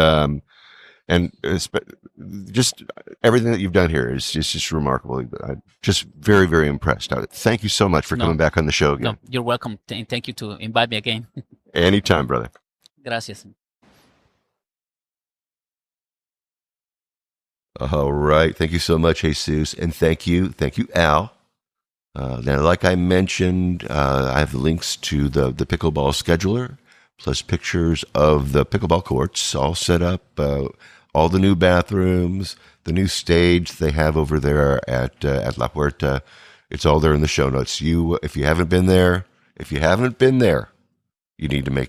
just everything that you've done here is just remarkable. I'm just very, very impressed. Thank you so much for coming back on the show again. No, you're welcome. Thank you to invite me again. Anytime, brother. Gracias. All right. Thank you so much, Jesus. And thank you, Al. Now, like I mentioned, I have links to the pickleball scheduler, plus pictures of the pickleball courts all set up, all the new bathrooms, the new stage they have over there at La Puerta. It's all there in the show notes. If you haven't been there, you need to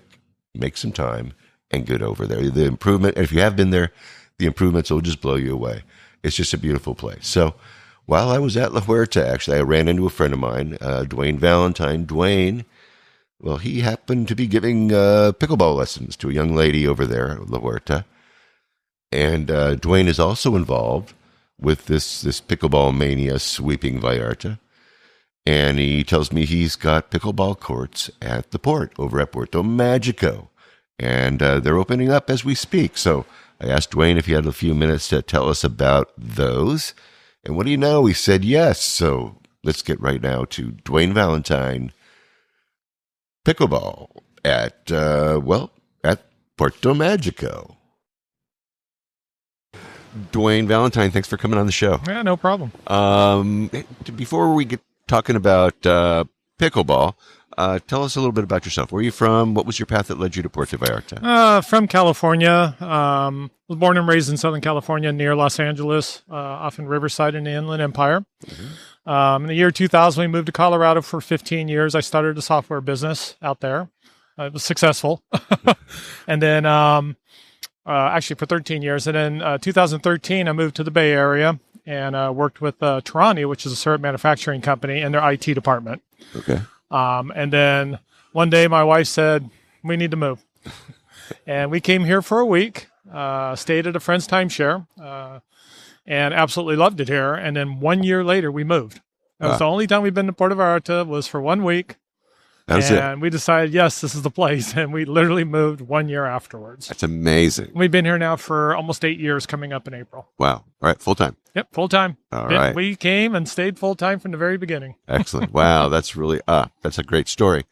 make some time and get over there. The improvement, and if you have been there, the improvements will just blow you away. It's just a beautiful place. So while I was at La Huerta, actually, I ran into a friend of mine, Dwayne Valentine. Dwayne, well, he happened to be giving pickleball lessons to a young lady over there at La Huerta. And Dwayne is also involved with this pickleball mania sweeping Vallarta. And he tells me he's got pickleball courts at the port over at Puerto Magico. And they're opening up as we speak. So I asked Dwayne if he had a few minutes to tell us about those. And what do you know? He said yes. So let's get right now to Dwayne Valentine pickleball at Puerto Magico. Dwayne Valentine, thanks for coming on the show. Yeah, no problem. Before we get talking about pickleball, tell us a little bit about yourself. Where are you from? What was your path that led you to Puerto Vallarta? From California. Was born and raised in Southern California near Los Angeles, off in Riverside in the Inland Empire. Mm-hmm. In the year 2000, we moved to Colorado for 15 years. I started a software business out there. It was successful. And then actually for 13 years. And then 2013, I moved to the Bay Area and worked with Tarani, which is a syrup manufacturing company, in their IT department. Okay. And then one day my wife said, we need to move. And we came here for a week, stayed at a friend's timeshare, and absolutely loved it here. And then 1 year later, we moved. That was the only time we've been to Puerto Vallarta was for 1 week. That's it. And we decided, yes, this is the place. And we literally moved 1 year afterwards. That's amazing. We've been here now for almost 8 years, coming up in April. Wow. All right. Full time. Yep, full time. All right. We came and stayed full time from the very beginning. Excellent. Wow. That's really, that's a great story.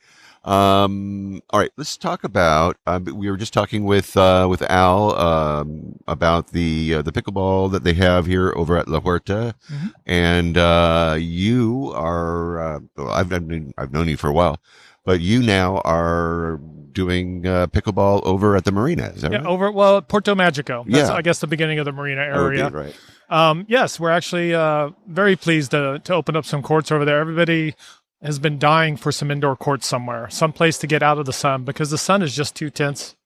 All right. Let's talk about, we were just talking with Al, about the pickleball that they have here over at La Huerta. Mm-hmm. And, you are, well, I've known you for a while, but you now are doing, pickleball over at the marina. Is that right? Over Puerto Magico. That's, Yeah. I guess, the beginning of the marina area. Okay, right. Yes, we're actually very pleased to open up some courts over there. Everybody has been dying for some indoor courts somewhere, some place to get out of the sun, because the sun is just too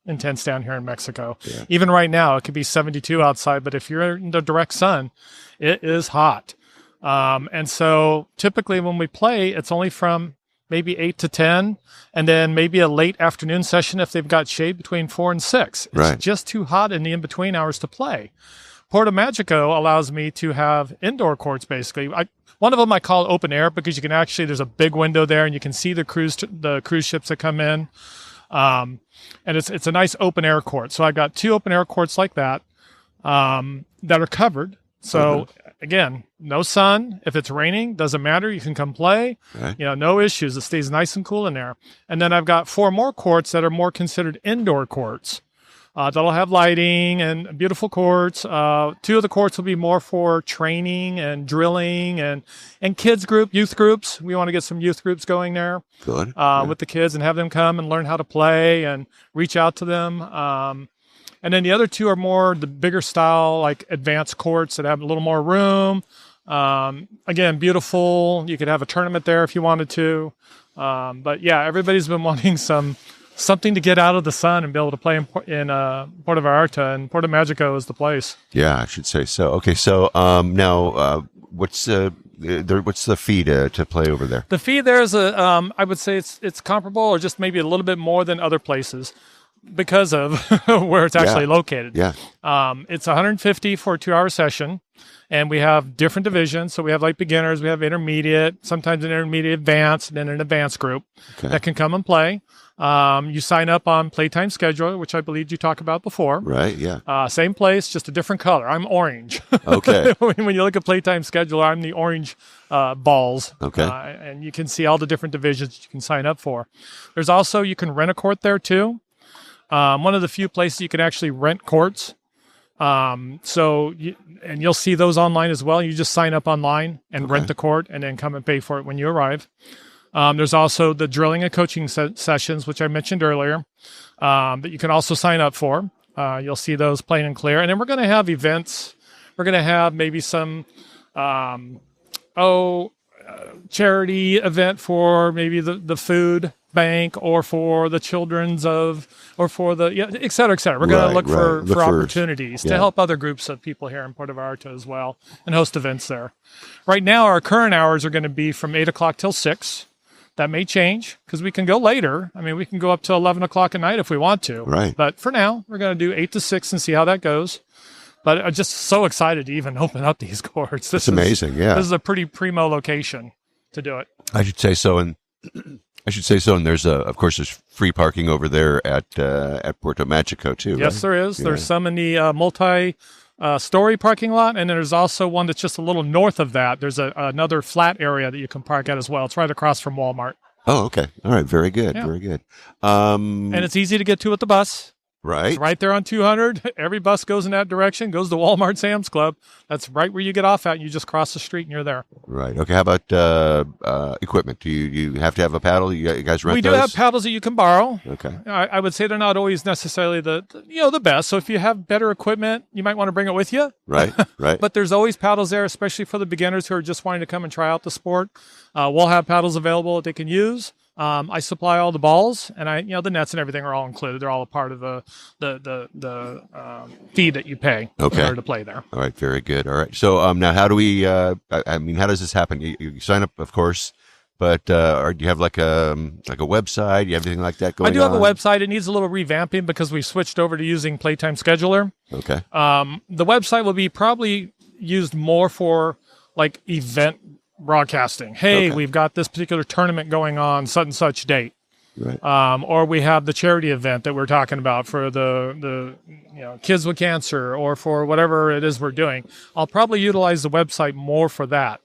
intense down here in Mexico. Yeah. Even right now, it could be 72 outside, but if you're in the direct sun, it is hot. And so typically when we play, it's only from maybe 8 to 10, and then maybe a late afternoon session if they've got shade between 4 and 6. It's Right. just too hot in the in-between hours to play. Puerto Magico allows me to have indoor courts, basically. One of them I call open air, because you can actually, there's a big window there and you can see the cruise ships that come in. And it's a nice open air court. So I've got 2 open air courts like that, that are covered. So again, no sun. If it's raining, doesn't matter. You can come play. Right. No issues. It stays nice and cool in there. And then I've got 4 more courts that are more considered indoor courts. That'll have lighting and beautiful courts. 2 of the courts will be more for training and drilling and youth groups. We want to get some youth groups going there Good. with the kids and have them come and learn how to play and reach out to them. And then the other 2 are more the bigger style, like advanced courts that have a little more room. Again, beautiful. You could have a tournament there if you wanted to. But yeah, everybody's been wanting something to get out of the sun and be able to play in Puerto Vallarta, and Puerto Magico is the place. Yeah, I should say so. Okay, so now what's the fee to play over there? The fee there is I would say it's comparable, or just maybe a little bit more than other places, because of where it's actually located. Yeah. It's $150 for a 2-hour session, and we have different divisions. So we have like beginners, we have intermediate, sometimes an intermediate advanced, and then an advanced group that can come and play. You sign up on Playtime Scheduler, which I believe you talked about before. Right. Yeah. Same place, just a different color. I'm orange. Okay. When you look at Playtime Scheduler, I'm the orange balls. Okay. And you can see all the different divisions you can sign up for. There's also, you can rent a court there too. One of the few places you can actually rent courts. And you'll see those online as well. You just sign up online and rent the court, and then come and pay for it when you arrive. There's also the drilling and coaching sessions, which I mentioned earlier, that you can also sign up for. You'll see those plain and clear. And then we're going to have events. We're going to have maybe some charity event for maybe the food bank, or for the children's or for the, et cetera, et cetera. We're going to look for opportunities to help other groups of people here in Puerto Vallarta as well, and host events there. Right now, our current hours are going to be from 8 o'clock till 6. That may change, because we can go later. I mean, we can go up to 11 o'clock at night if we want to. Right. But for now, we're going to do 8 to 6 and see how that goes. But I'm just so excited to even open up these courts. This is amazing. Yeah. This is a pretty primo location to do it. I should say so. And there's of course, there's free parking over there at Puerto Magico too. Yes, right? there is. Yeah. There's some in the multi-story parking lot, and then there's also one that's just a little north of that. There's another flat area that you can park at as well. It's right across from Walmart. Oh, okay. All right. Very good. Yeah. Very good. And it's easy to get to with the bus. Right. It's right there on 200. Every bus goes in that direction, goes to Walmart Sam's Club. That's right where you get off at. You just cross the street and you're there. Right. Okay. How about equipment? Do you have to have a paddle? You guys rent We do those? have paddles that you can borrow. Okay. I would say they're not always necessarily the best. So if you have better equipment, you might want to bring it with you. Right. Right. But there's always paddles there, especially for the beginners who are just wanting to come and try out the sport. We'll have paddles available that they can use. I supply all the balls, and the nets and everything are all included. They're all a part of the fee that you pay in order to play there. All right. Very good. All right. So now, how do we? How does this happen? You sign up, of course, but or do you have like a website? Do you have anything like that going on? I do have a website. It needs a little revamping because we switched over to using Playtime Scheduler. Okay. The website will be probably used more for like event broadcasting. Hey, we've got this particular tournament going on such and such date. Right. Or we have the charity event that we're talking about for the kids with cancer, or for whatever it is we're doing. I'll probably utilize the website more for that.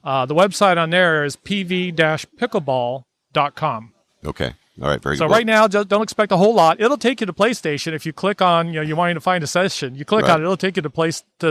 The website on there is pv-pickleball.com. Okay. All right. Very So good. right now, don't expect a whole lot. It'll take you to PlayStation. If you click on, you're wanting to find a session, you click Right. on it, it'll take you to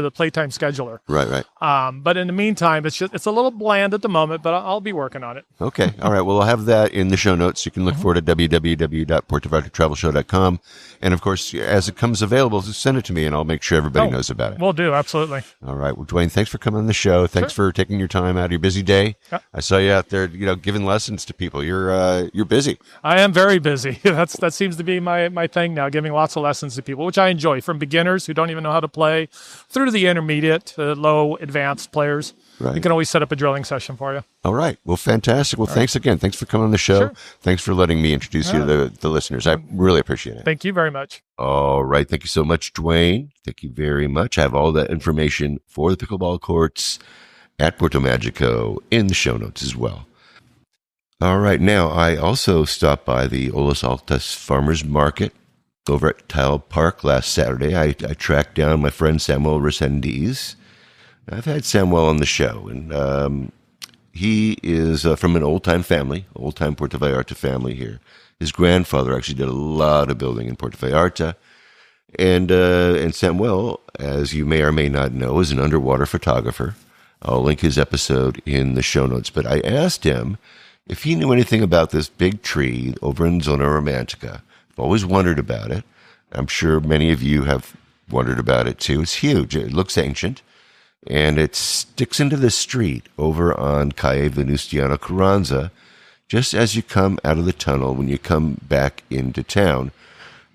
the Playtime scheduler. Right. But in the meantime, it's a little bland at the moment, but I'll be working on it. Okay. All right. Well, I'll have that in the show notes. You can look for it at www.puertovallartatravelshow.com. And of course, as it comes available, just send it to me and I'll make sure everybody knows about it. We'll do. Absolutely. All right. Well, Dwayne, thanks for coming on the show. Thanks for taking your time out of your busy day. Yeah. I saw you out there, giving lessons to people. You're busy. I am very busy. That seems to be my thing now, giving lots of lessons to people, which I enjoy, from beginners who don't even know how to play through to the intermediate, low, advanced players. Right. We can always set up a drilling session for you. All right. Well, fantastic. Well, thanks again. Thanks for coming on the show. Sure. Thanks for letting me introduce you to the listeners. I really appreciate it. Thank you very much. All right. Thank you so much, Dwayne. Thank you very much. I have all that information for the pickleball courts at Puerto Magico in the show notes as well. All right. Now, I also stopped by the Olas Altas Farmers Market over at Tile Park last Saturday. I tracked down my friend Samuel Resendiz. I've had Samuel on the show, and he is from an old-time family, old-time Puerto Vallarta family here. His grandfather actually did a lot of building in Puerto Vallarta. And Samuel, as you may or may not know, is an underwater photographer. I'll link his episode in the show notes. But I asked him if he knew anything about this big tree over in Zona Romantica. I've always wondered about it. I'm sure many of you have wondered about it too. It's huge. It looks ancient. And it sticks into the street over on Calle Venustiano Carranza, just as you come out of the tunnel when you come back into town.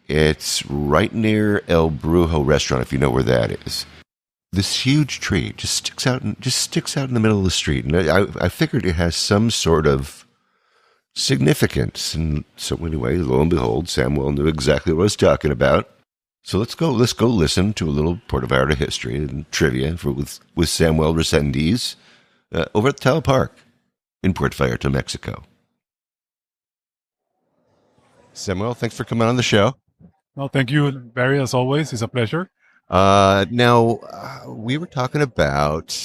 It's right near El Brujo restaurant, if you know where that is. This huge tree just sticks out in the middle of the street. And I figured it has some sort of significance. And so anyway, lo and behold, Samuel knew exactly what I was talking about. So let's go listen to a little Puerto Vallarta history and trivia with Samuel Resendiz over at Tile Park in Puerto Vallarta, Mexico. Samuel, thanks for coming on the show. No, thank you, Barry, as always. It's a pleasure. Now, we were talking about,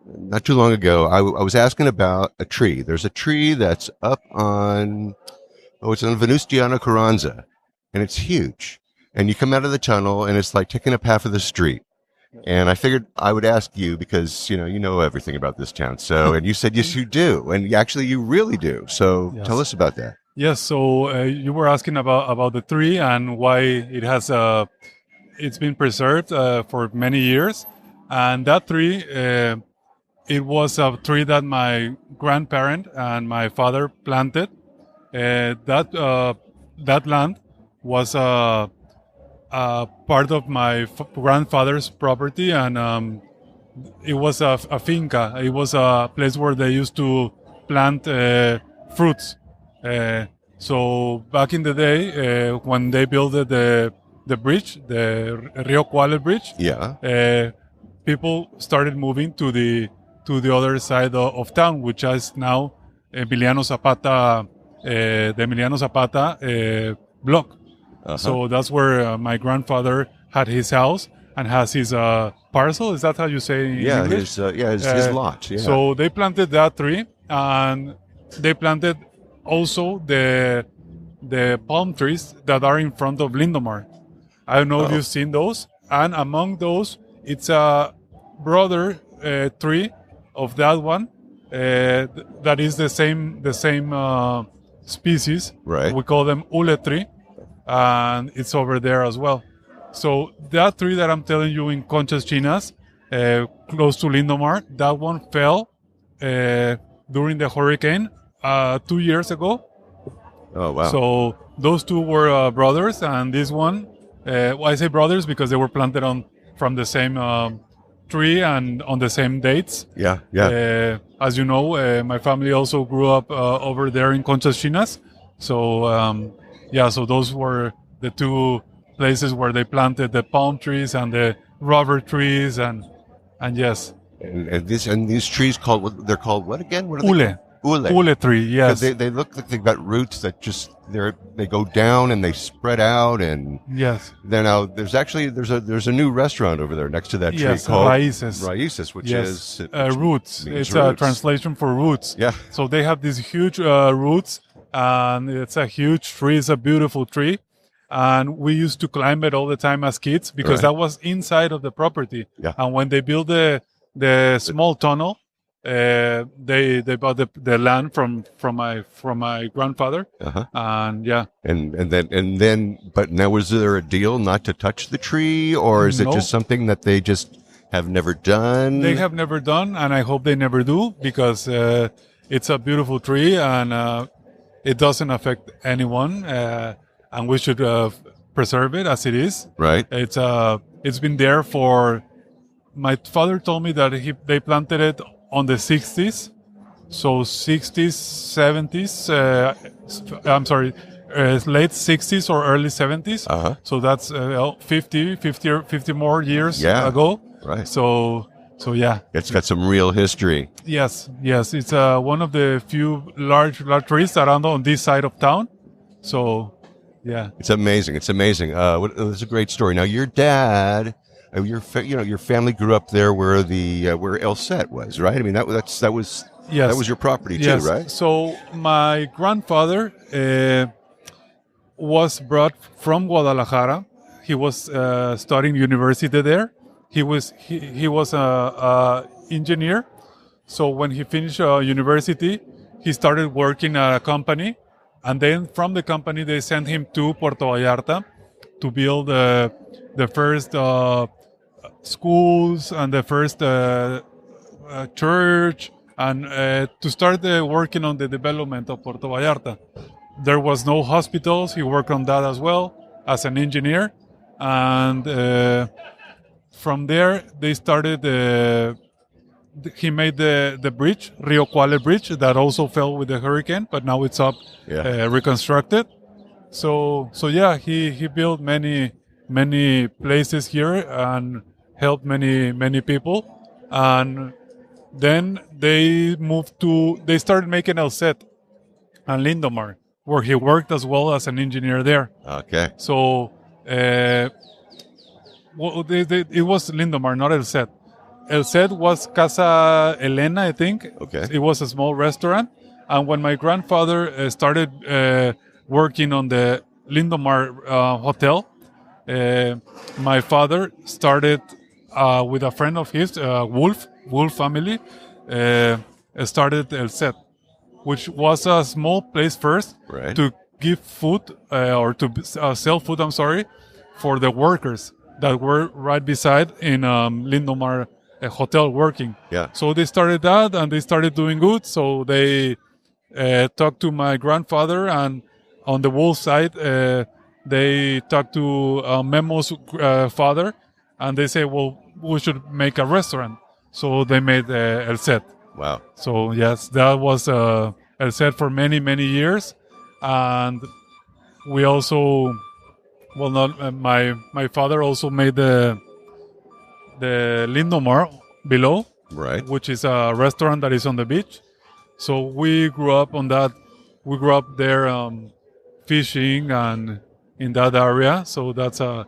not too long ago, I was asking about a tree. There's a tree that's up on, it's on Venustiano Carranza, and it's huge. And you come out of the tunnel, and it's like taking up half of the street. And I figured I would ask you because, you know everything about this town. So, and you said, yes, you do. And actually, you really do. So Yes. Tell us about that. Yes, so you were asking about the tree and why it has it's been preserved for many years. And that tree, it was a tree that my grandparent and my father planted. That land was part of my grandfather's property, and it was a finca. It was a place where they used to plant fruits. So back in the day, when they built the bridge, the Rio Cuale bridge, people started moving to the other side of town, which is now Emiliano Zapata, the Emiliano Zapata block. Uh-huh. So that's where my grandfather had his house and has his parcel. Is that how you say in English? His lot. Yeah. So they planted that tree, and they planted also the palm trees that are in front of Lindomar. I don't know if you've seen those. And among those, it's a brother tree of that one that is the same species. Right. We call them ule tree, and it's over there as well. So that tree that I'm telling you in Conchas Chinas, close to Lindomar, that one fell during the hurricane 2 years ago. Oh, wow. So those two were brothers, and this one, I say brothers because they were planted from the same tree and on the same dates. Yeah. As you know, my family also grew up over there in Conchas Chinas. So, so those were the two places where they planted the palm trees and the rubber trees, and yes. And these trees they're called what again? What are they Ule. called? Ule tree, yes. They look like they've got roots that they go down and they spread out, and Yes. then now there's a new restaurant over there next to that tree Yes, called Raíces. which Yes. is Roots. means It's a roots. translation for roots. Yeah. So they have these huge roots, and it's a huge tree. It's a beautiful tree. And we used to climb it all the time as kids because Right. that was inside of the property. Yeah. And when they built the small tunnel, they bought the land from my grandfather. Uh-huh. And yeah, And then but now, was there a deal not to touch the tree, or is it No. just something that they just have never done? they have never done, and I hope they never do because it's a beautiful tree and it doesn't affect anyone. And we should preserve it as it is. Right. It's been there for. My father told me that they planted it on the 60s, so 60s, 70s. I'm sorry, late 60s or early 70s. Uh-huh. So that's 50 more years Yeah. ago. Right. So yeah. It's got some real history. Yes. It's one of the few large trees that are on this side of town. So. Yeah. It's amazing. It's a great story. Now, your dad, your family grew up there where where El Set was, right? I mean, that was Yes. that was your property too, Yes. right? So my grandfather was brought from Guadalajara. He was studying university there. He was a engineer. So when he finished university, he started working at a company. And then from the company, they sent him to Puerto Vallarta to build the first schools and the first church and to start working on the development of Puerto Vallarta. There was no hospitals. He worked on that as well as an engineer. And from there, they started he made the bridge, Rio Cuale Bridge, that also fell with the hurricane, but now it's up, reconstructed. So yeah, he built many places here and helped many people. And then they started making El Set and Lindomar, where he worked as well as an engineer there. Okay. So it was Lindomar, not El Set. El Set was Casa Elena, I think. Okay. It was a small restaurant. And when my grandfather started working on the Lindomar Hotel, my father started with a friend of his, Wolf family, started El Set, which was a small place first Right. to give food or to sell food, I'm sorry, for the workers that were right beside in Lindomar hotel working. Yeah. So they started that and they started doing good. So they talked to my grandfather, and on the Wolf side, they talked to Memo's father, and they say, well, we should make a restaurant. So they made El Set. Wow. So yes, that was El Set for many years. And we also, well, not my father also made the Lindomar below, Right. which is a restaurant that is on the beach. So we grew up on that. We grew up there fishing and in that area. So that's a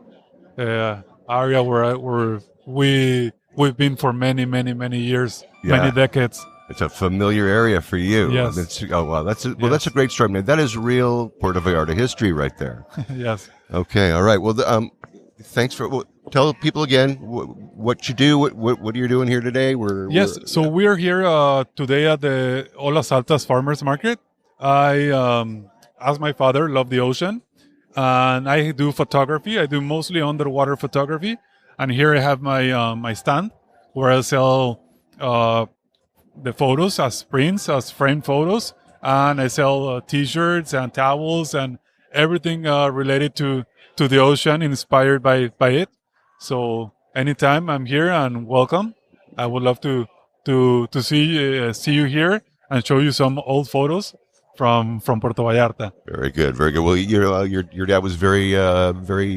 area where we've been for many years, Yeah. many decades. It's a familiar area for you. Yes. Wow. That's Yes. that's a great story. Man, that is real Puerto Vallarta history right there. Yes. Okay. All right. Well, thanks for tell people again what you do. What are you doing here today? Yes, so we're here today at the Olas Altas Farmers Market. I, as my father, love the ocean, and I do photography. I do mostly underwater photography, and here I have my stand where I sell the photos as prints, as framed photos, and I sell T-shirts and towels and everything related to the ocean, inspired by it. So anytime I'm here and welcome. I would love to see you here and show you some old photos from Puerto Vallarta. Very good, very good. Well, your dad was very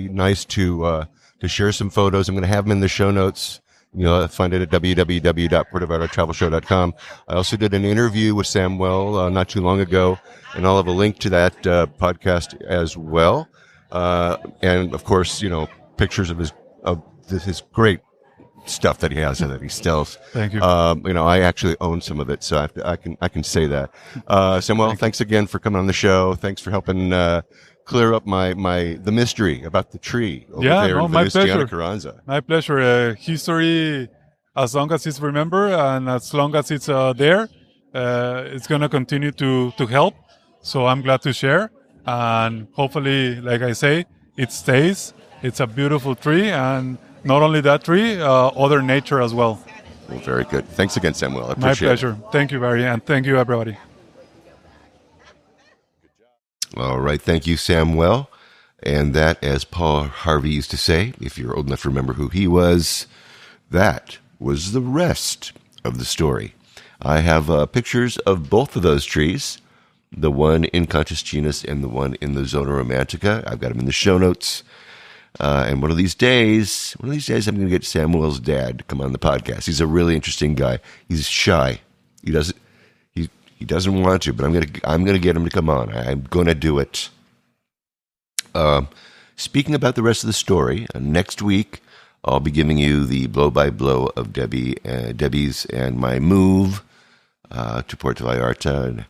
nice to share some photos. I'm going to have them in the show notes find it at www.puertovallartatravelshow.com. I also did an interview with Samuel not too long ago, and I'll have a link to that podcast as well. And of course, pictures of his great stuff that he has and that he sells. Thank you. I actually own some of it, so I can say that. Samuel, thanks again for coming on the show. Thanks for helping clear up the mystery about the tree over there in my Venustiano pleasure. Carranza. My pleasure. History, as long as it's remembered and as long as it's there, it's going to continue to help. So I'm glad to share. And hopefully, like I say, it stays. It's a beautiful tree. And not only that tree, other nature as well. Well, very good. Thanks again, Samuel. I My appreciate pleasure. Thank you, Barry. And thank you, everybody. All right. Thank you, Samuel. And that, as Paul Harvey used to say, if you're old enough to remember who he was, that was the rest of the story. I have pictures of both of those trees, the one in Conchas Chinas and the one in the Zona Romantica. I've got them in the show notes. And one of these days, I'm going to get Samuel's dad to come on the podcast. He's a really interesting guy. He's shy. He doesn't want to, but I'm going to get him to come on. I'm going to do it. Speaking about the rest of the story, next week I'll be giving you the blow-by-blow of Debbie's and my move to Puerto Vallarta, and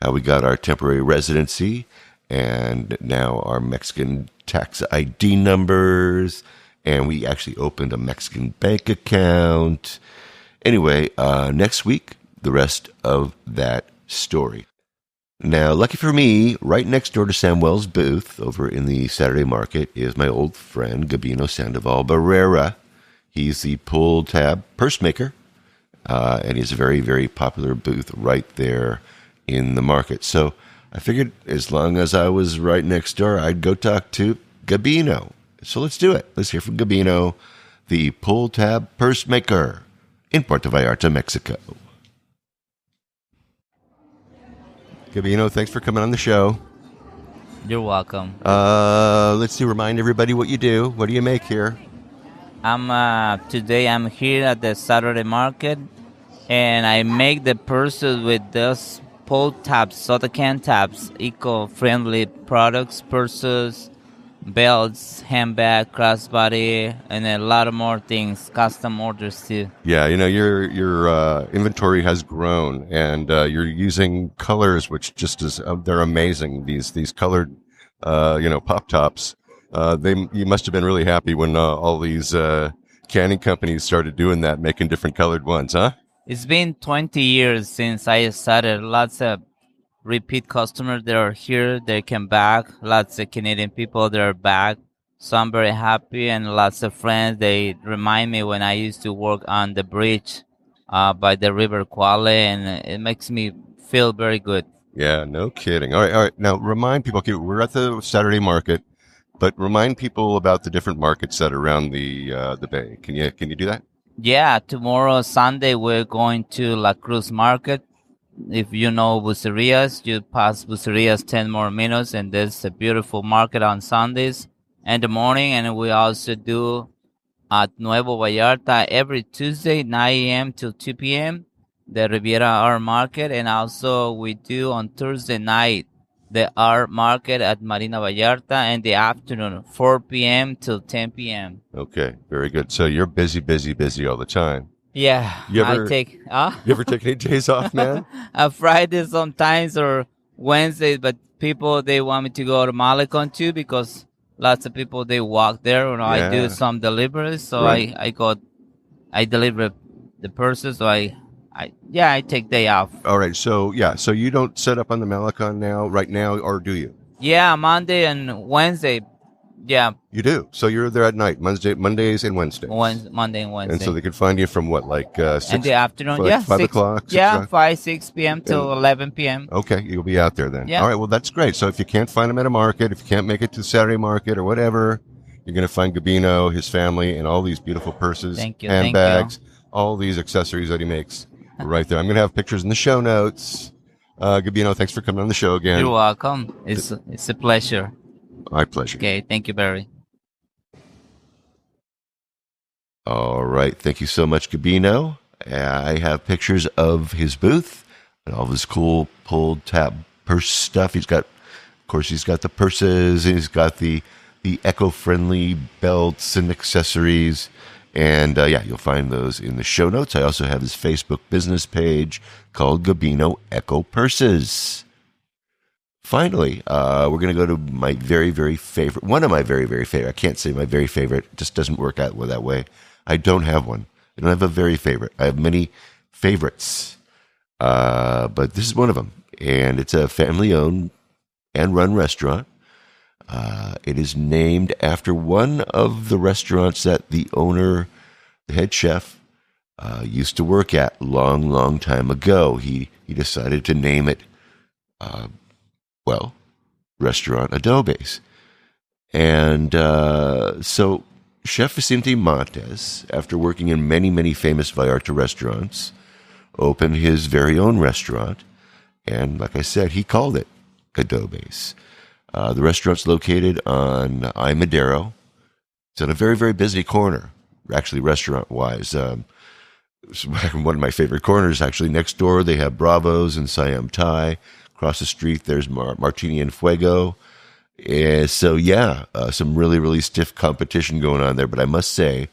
how we got our temporary residency, and now our Mexican tax ID numbers, and we actually opened a Mexican bank account. Anyway, next week, the rest of that story. Now, lucky for me, right next door to Samuel's booth over in the Saturday market is my old friend, Gabino Sandoval Barrera. He's the pull tab purse maker, and he's a very, very popular booth right there in the market. So I figured as long as I was right next door, I'd go talk to Gabino. So let's do it. Let's hear from Gabino, the pull tab purse maker in Puerto Vallarta, Mexico. Gabino, thanks for coming on the show. You're welcome. Let's see, remind everybody what you do. What do you make here? Today I'm here at the Saturday market, and I make the purses with those pull tabs, soda can tabs, eco-friendly products, purses, belts, handbag, crossbody, and a lot of more things, custom orders too. Yeah, your inventory has grown, and you're using colors which just they're amazing. These colored pop tops. You must have been really happy when all these canning companies started doing that, making different colored ones, huh? It's been 20 years since I started. Lots of repeat customers that are here, they came back. Lots of Canadian people that are back. So I'm very happy, and lots of friends. They remind me when I used to work on the bridge by the River Quale, and it makes me feel very good. Yeah, no kidding. All right. Now, remind people, okay, we're at the Saturday market, but remind people about the different markets that are around the bay. Can you do that? Yeah, tomorrow, Sunday, we're going to La Cruz Market. If you know Bucerias, you pass Bucerias 10 more minutes, and there's a beautiful market on Sundays in the morning. And we also do at Nuevo Vallarta every Tuesday, 9 a.m. till 2 p.m., the Riviera Art Market. And also we do on Thursday night, the Art Market at Marina Vallarta in the afternoon, 4 p.m. till 10 p.m. Okay, very good. So you're busy all the time. Yeah, You ever take any days off, man? Friday sometimes or Wednesday, but people, they want me to go to Malecon too because lots of people, they walk there. I do some deliveries, so right. I deliver the purses, so I take day off. All right, so you don't set up on the Malecon right now, or do you? Yeah, Monday and Wednesday. Yeah. You do. So you're there at night, Mondays and Wednesdays. Monday and Wednesday. And so they can find you from what, 6? In the afternoon, like 5 o'clock? 6 p.m. till 11 p.m. Okay, you'll be out there then. Yeah. All right, well, that's great. So if you can't find him at a market, if you can't make it to the Saturday market or whatever, you're going to find Gabino, his family, and all these beautiful purses, handbags, all these accessories that he makes right there. I'm going to have pictures in the show notes. Gabino, thanks for coming on the show again. You're welcome. It's a pleasure. My pleasure. Okay, thank you, Barry. All right. Thank you so much, Gabino. I have pictures of his booth and all of his cool pulled tab purse stuff. He's got the purses. He's got the eco-friendly belts and accessories. And you'll find those in the show notes. I also have his Facebook business page called Gabino Eco Purses. Finally, we're going to go to my very, very favorite, one of my very, very favorite. I can't say my very favorite. It just doesn't work out that way. I don't have one. I don't have a very favorite. I have many favorites. But this is one of them. And it's a family-owned and run restaurant. It is named after one of the restaurants that the owner, the head chef, used to work at long, long time ago. He decided to name it, Restaurant Adobes. And so Chef Vicente Montes, after working in many, many famous Vallarta restaurants, opened his very own restaurant. And like I said, he called it Adobes. The restaurant's located on I Madero. It's on a very, very busy corner, actually restaurant-wise. One of my favorite corners, actually. Next door, they have Bravo's and Siam Thai. Across the street, there's Martini and Fuego. Some really, really stiff competition going on there. But I must say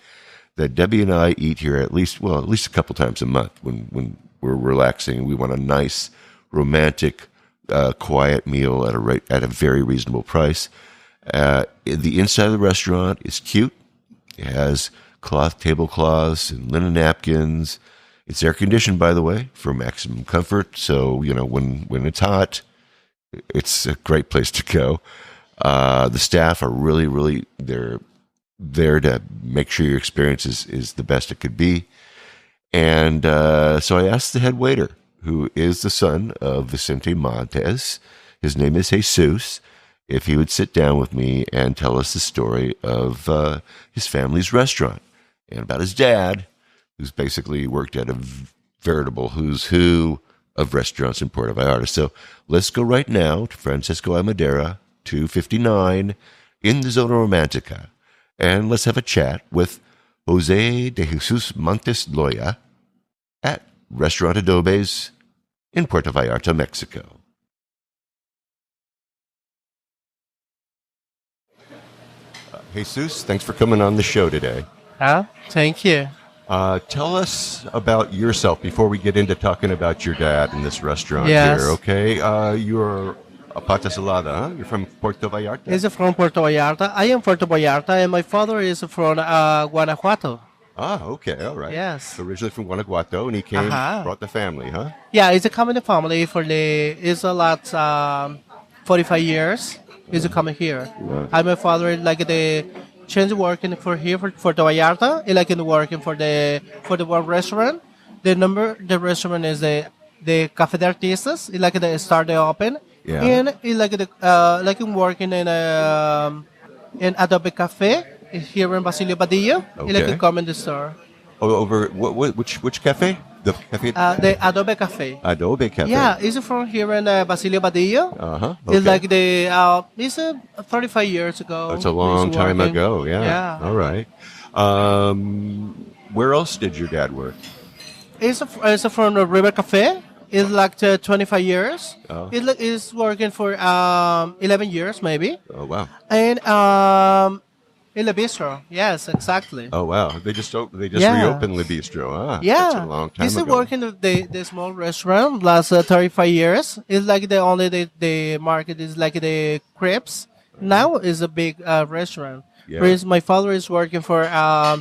that Debbie and I eat here at least a couple times a month when we're relaxing. We want a nice, romantic, quiet meal at a very reasonable price. The inside of the restaurant is cute. It has tablecloths and linen napkins. It's air conditioned, by the way, for maximum comfort. So when it's hot, it's a great place to go. The staff are really, really they're there to make sure your experience is the best it could be. And so I asked the head waiter, who is the son of Vicente Montes, his name is Jesus, if he would sit down with me and tell us the story of his family's restaurant and about his dad, who's basically worked at a veritable who's who of restaurants in Puerto Vallarta. So let's go right now to Francisco Amadera, 259, in the Zona Romantica, and let's have a chat with Jose de Jesus Montes Loya at Restaurant Adobes in Puerto Vallarta, Mexico. Jesus, thanks for coming on the show today. Thank you. Tell us about yourself before we get into talking about your dad in this restaurant Yes. here, okay? You're a pata salada, huh? You're from Puerto Vallarta? He's from Puerto Vallarta. I am Puerto Vallarta, and my father is from Guanajuato. Ah, okay, all right. Yes. So originally from Guanajuato, and he came, Uh-huh. brought the family, huh? Yeah, it's a common family it's a lot 45 years. Is coming here. Right. And my father like the change working for here for Puerto Vallarta. He like working for the one restaurant. The restaurant is the Café de Artistas. He like the start open. Yeah. And he like working in Adobe Cafe here in Basilio Padilla. He Okay. like come in the store. Oh, over which cafe? The cafe? The Adobe Cafe. Adobe Cafe. Yeah, it's from here in Basilio Padilla. Uh-huh. It's Okay. like it's 35 years ago. That's a long he's time working. ago, yeah. Yeah. All right. Where else did your dad work? It's from the River Cafe. It's like 25 years. Oh. It's working for 11 years maybe. Oh, wow. And in the Bistro. Yes, exactly. Oh, wow. They just Yeah. reopened Le Bistro, huh? Yeah, That's a long time he's ago. working the small restaurant last 35 years. It's like the market is like the crepes. Now is a big restaurant. Yeah. Whereas my father is working for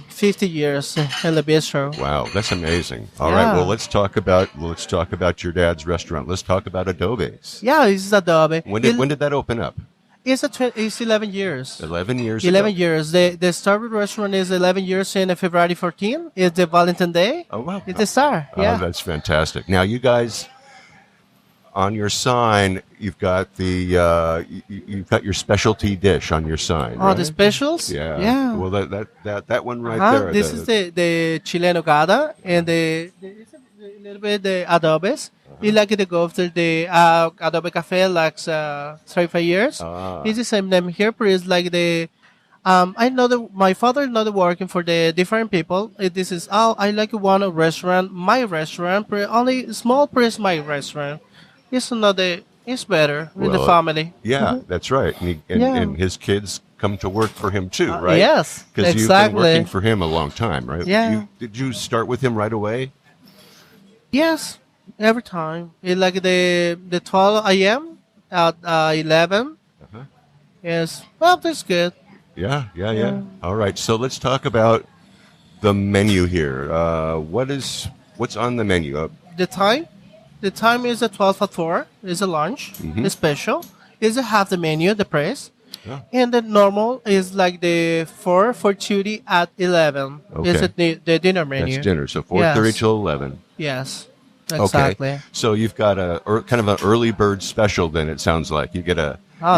50 years in the bistro. Wow, that's amazing. All right, Yeah. well, let's talk about your dad's restaurant. Let's talk about Adobes. Yeah, it's Adobe. When did that open up? It's 11 years. 11 years 11 ago. years. The Starbucks restaurant is 11 years in February 14. It's the Valentine Day. Oh, wow. It's the star. Oh, Yeah. that's fantastic. Now, you guys, on your sign, you've got you've got your specialty dish on your sign. Oh, right? the specials? Yeah. Yeah. Well, that one right Uh-huh. there. This is the Chileno Gada and it's a little bit the Adobes. We like to go after the Adobe Cafe like 35 years. Ah. It's the same name here, but it's like the I know that my father not working for the different people. This is I like one restaurant, my restaurant, only small price my restaurant. It's not the it's better with the Well, family. yeah, that's right. Yeah. And his kids come to work for him too, right? Yes, Because you've been exactly. working for him a long time, right? Yeah. Did you start with him right away? Yes, every time. It's like the 12 a.m. at 11. Uh-huh. Yes, well, that's good. Yeah. All right. So let's talk about the menu here. What's on the menu? The time is at 12 at 4. It's a lunch. The special is a half the menu, the price. Yeah. And the normal is like the 4:30 at 11. Okay. Is the dinner menu? That's dinner. So 4:30 Yes. till 11. Yes, exactly. Okay. So you've got kind of an early bird special. Then it sounds like you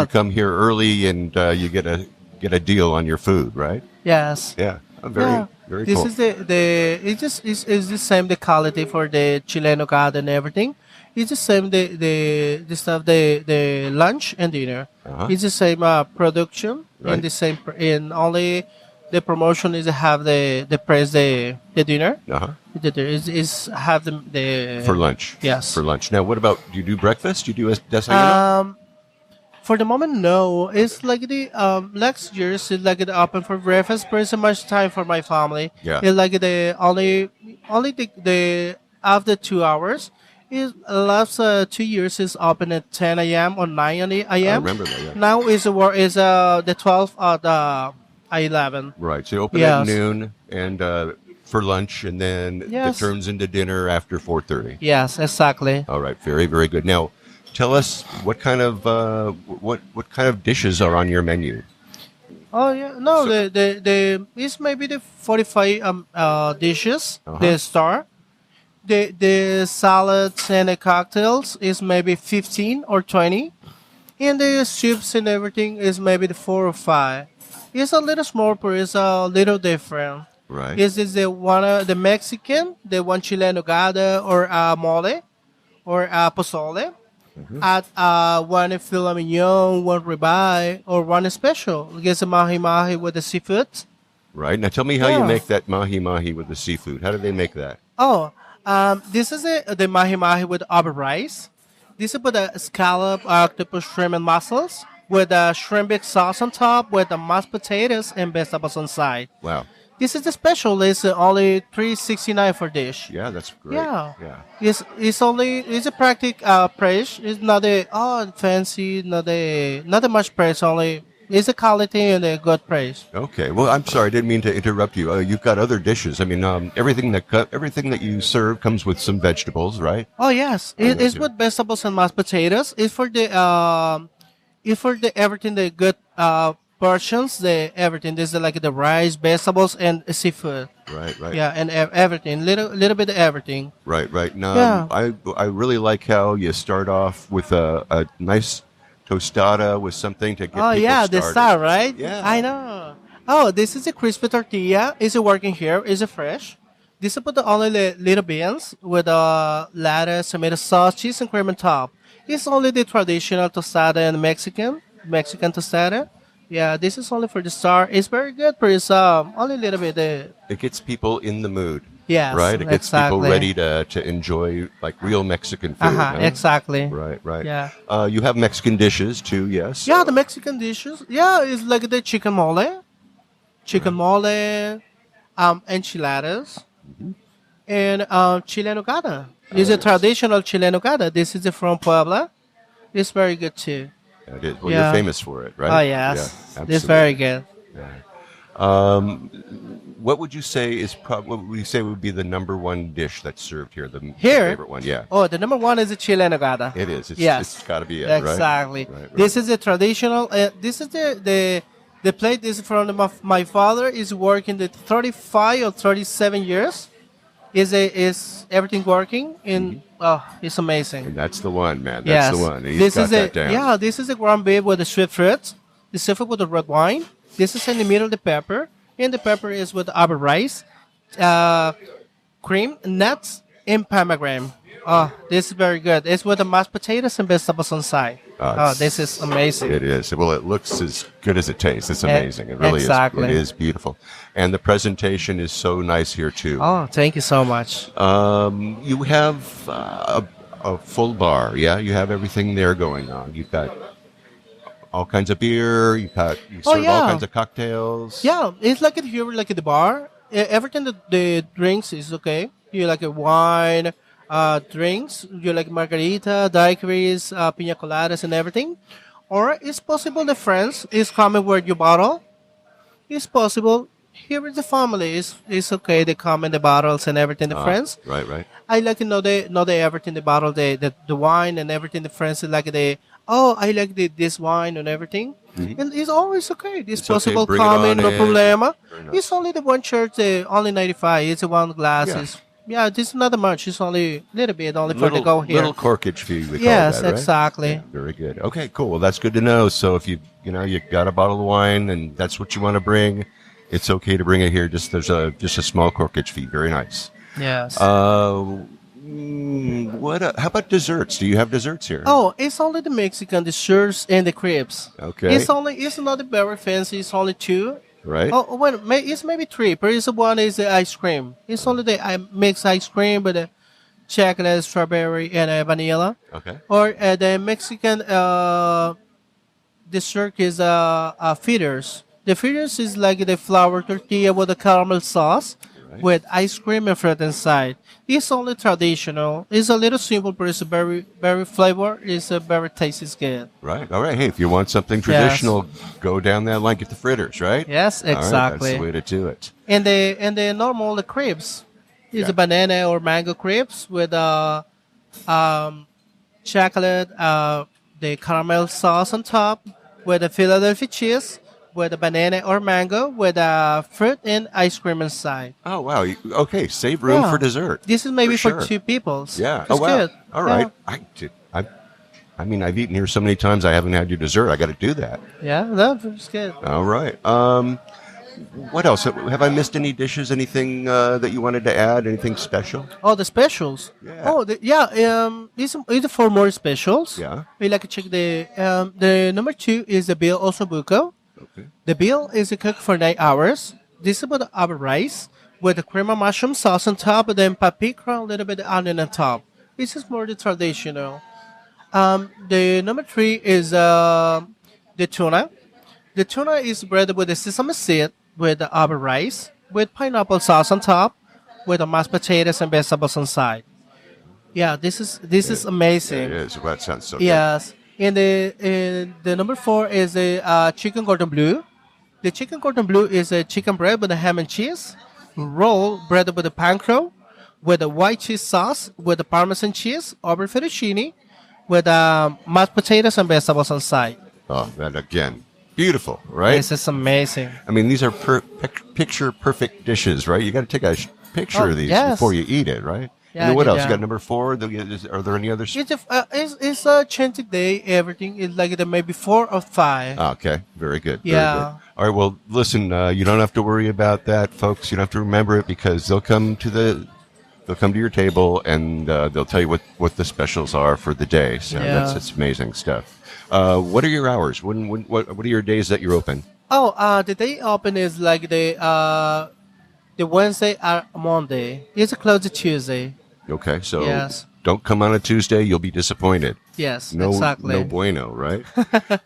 come here early and you get a deal on your food, right? Yes. Yeah. Very This cool. is it just is the same the quality for the Chileno card and everything. It's the same the stuff the lunch and dinner. Uh-huh. It's the same production Right. and the same in only the promotion is have the price the dinner. Uh-huh. The dinner is have the For lunch. Yes. For lunch. Now, what about, do you do breakfast? Do you do desayuno? For the moment, no. It's like the next years it's like the open for breakfast. Pretty much time for my family. Yeah. It's like the only the after 2 hours. Is last 2 years is open at 10 a.m. or 9 a.m. I remember that, yeah. Now is the 12 at 11. Right. So you open Yes. at noon and for lunch, and then Yes. it turns into dinner after 4:30. Yes, exactly. All right. Very, very good. Now, tell us what kind of dishes are on your menu. Oh yeah, no, the it's maybe the 45 dishes. Uh-huh. The star, the salads and the cocktails is maybe 15 or 20, and the soups and everything is maybe the 4 or 5. It's a little small, but it's a little different. Right. Is this the one the Mexican, the one Chileno gada or mole, or pozole? At one filet mignon, one ribeye, or one special. Gets a mahi mahi with the seafood. Right. Now, tell me how you Yeah. make that mahi mahi with the seafood. How do they make that? Oh, this is the mahi mahi with Adobes rice. This is with the scallop, octopus, shrimp, and mussels with a shrimp sauce on top with the mashed potatoes and vegetables on side. Wow. This is the special. It's only $3.69 for dish. Yeah, that's great. Yeah. Yeah. It's a practical price. It's not a fancy, not a much price. Only it's a quality and a good price. Okay. Well, I'm sorry. I didn't mean to interrupt you. You've got other dishes. I mean, everything that you serve comes with some vegetables, right? Oh yes, it's with vegetables and mashed potatoes. It's for the everything the good portions. The everything. This is like the rice, vegetables, and seafood. Right. Right. Yeah, and everything. Little bit of everything. Right. Now, Yeah. I really like how you start off with a nice tostada with something to get Oh people yeah, started. the star, right? Yeah. I know. Oh, this is a crispy tortilla. Is it working here? Is it fresh? This is put the only little beans with lettuce, tomato sauce, cheese, and cream on top. It's only the traditional tostada and Mexican tostada. Yeah, this is only for the star. It's very good, but it's only a little bit. It gets people in the mood. Yes, Right. It gets people exactly. ready to enjoy like real Mexican food. huh? Exactly. Right. Yeah. You have Mexican dishes too. Yes. Yeah, the Mexican dishes. Yeah, it's like the chicken mole, enchiladas, and Chileno gada. It's a traditional Chileno gada. This is from Puebla. It's very good too. It is. Well, Yeah. you're famous for it, right? Oh yes, Yeah, it's very absolutely. good. What would you say is what would you say would be the number one dish that's served here? The Here? favorite one, yeah. Oh, the number one is the Chileno gada. It is. It's, Yes. it's got to be it, right? Exactly. Right. This is a traditional. This is the plate. This is from my father. Is working the 35 or 37 years. Is everything working? It's amazing. And that's the one, man. Yes. That's the one. He's This got is that down. yeah. This is a ground beef with the sweet fruit. The seafood with the red wine. This is in the middle the pepper, and the pepper is with Adobes rice, cream, nuts, and pomegranate. Oh, this is very good. It's with the mashed potatoes and vegetables on side. Oh, this is amazing. It is. Well, it looks as good as it tastes. It's amazing. It really exactly. is. It is beautiful. And the presentation is so nice here, too. Oh, thank you so much. You have a full bar, yeah? You have everything there going on. You've got all kinds of beer. You serve all kinds of cocktails. Yeah, it's like here, like at the bar. Everything that the drinks is okay. You like a wine, drinks. You like margarita, daiquiris, pina coladas, and everything. Or it's possible the friends is coming with your bottle. It's possible here with the family is okay. They come in the bottles and everything. The friends. Right. I like to know they everything the bottle, the wine and everything. The friends is like I like this wine and everything. Mm-hmm. And it's always okay. It's possible Okay, coming, no problema. Nice. It's only the one church, only 95. It's one glass. Yeah, this is not much. It's only a little bit, only for the go here. Little corkage fee, we call Yes, that, right? exactly. Yeah, very good. Okay, cool. Well, that's good to know. So if you got a bottle of wine and that's what you want to bring, it's okay to bring it here. There's just a small corkage fee. Very nice. Yes. How about desserts? Do you have desserts here? Oh, it's only the Mexican desserts and the crepes. Okay. It's not very fancy. It's only two. Right. Oh, well, it's maybe three. But it's one is the ice cream. It's only the mixed ice cream with the chocolate, strawberry, and vanilla. Okay. Or the Mexican dessert is fritters. The fritters is like the flour tortilla with the caramel sauce. Right. With ice cream and fruit inside. It's only traditional. It's a little simple, but it's very, very flavor. It's a very tasty. It's good. Right. All right. Hey, if you want something traditional, go down that line. Get the fritters, right? Yes, exactly. All right, that's the way to do it. And the normal crepes is a banana or mango crepes with chocolate, the caramel sauce on top, with the Philadelphia cheese, with a banana or mango, with fruit and ice cream inside. Oh, wow. Okay, save room for dessert. This is maybe for sure. two people. Yeah. It's oh, wow. good. All right. I mean, I've eaten here so many times, I haven't had your dessert. I got to do that. Yeah, that's good. All right. What else? Have I missed any dishes? Anything that you wanted to add? Anything special? Oh, the specials. Yeah. Oh, it's for more specials. Yeah. We like to check the number 2 is the bill osobuco. Okay. The bill is cooked for 9 hours. This is about our rice with the cream of mushroom sauce on top, and then paprika, a little bit of onion on top. This is more the traditional. The number 3 is the tuna. The tuna is breaded with the sesame seed, with the our rice, with pineapple sauce on top, with the mashed potatoes and vegetables inside. Yeah, this is amazing. It is. Well, that sounds so good. Yes. And the number 4 is the chicken cordon bleu. The chicken cordon bleu is a chicken bread with a ham and cheese, roll breaded with a pancro, with a white cheese sauce, with the parmesan cheese, over fettuccine, with mashed potatoes and vegetables on side. Oh, that again, beautiful, right? This is amazing. I mean, these are picture perfect dishes, right? You got to take a picture of these before you eat it, right? Yeah, and then what else? yeah. You got number 4. Are there any others? It's a chanting day. Everything is like maybe 4 or 5. Okay, very good. Yeah. Very good. All right. Well, listen. You don't have to worry about that, folks. You don't have to remember it because they'll come to your table and they'll tell you what the specials are for the day. So that's amazing stuff. What are your hours? What are your days that you're open? Oh, the day open is like the Wednesday or Monday. It's closed Tuesday. Okay, so Yes. don't come on a Tuesday. You'll be disappointed. Yes, No, exactly. no bueno, right?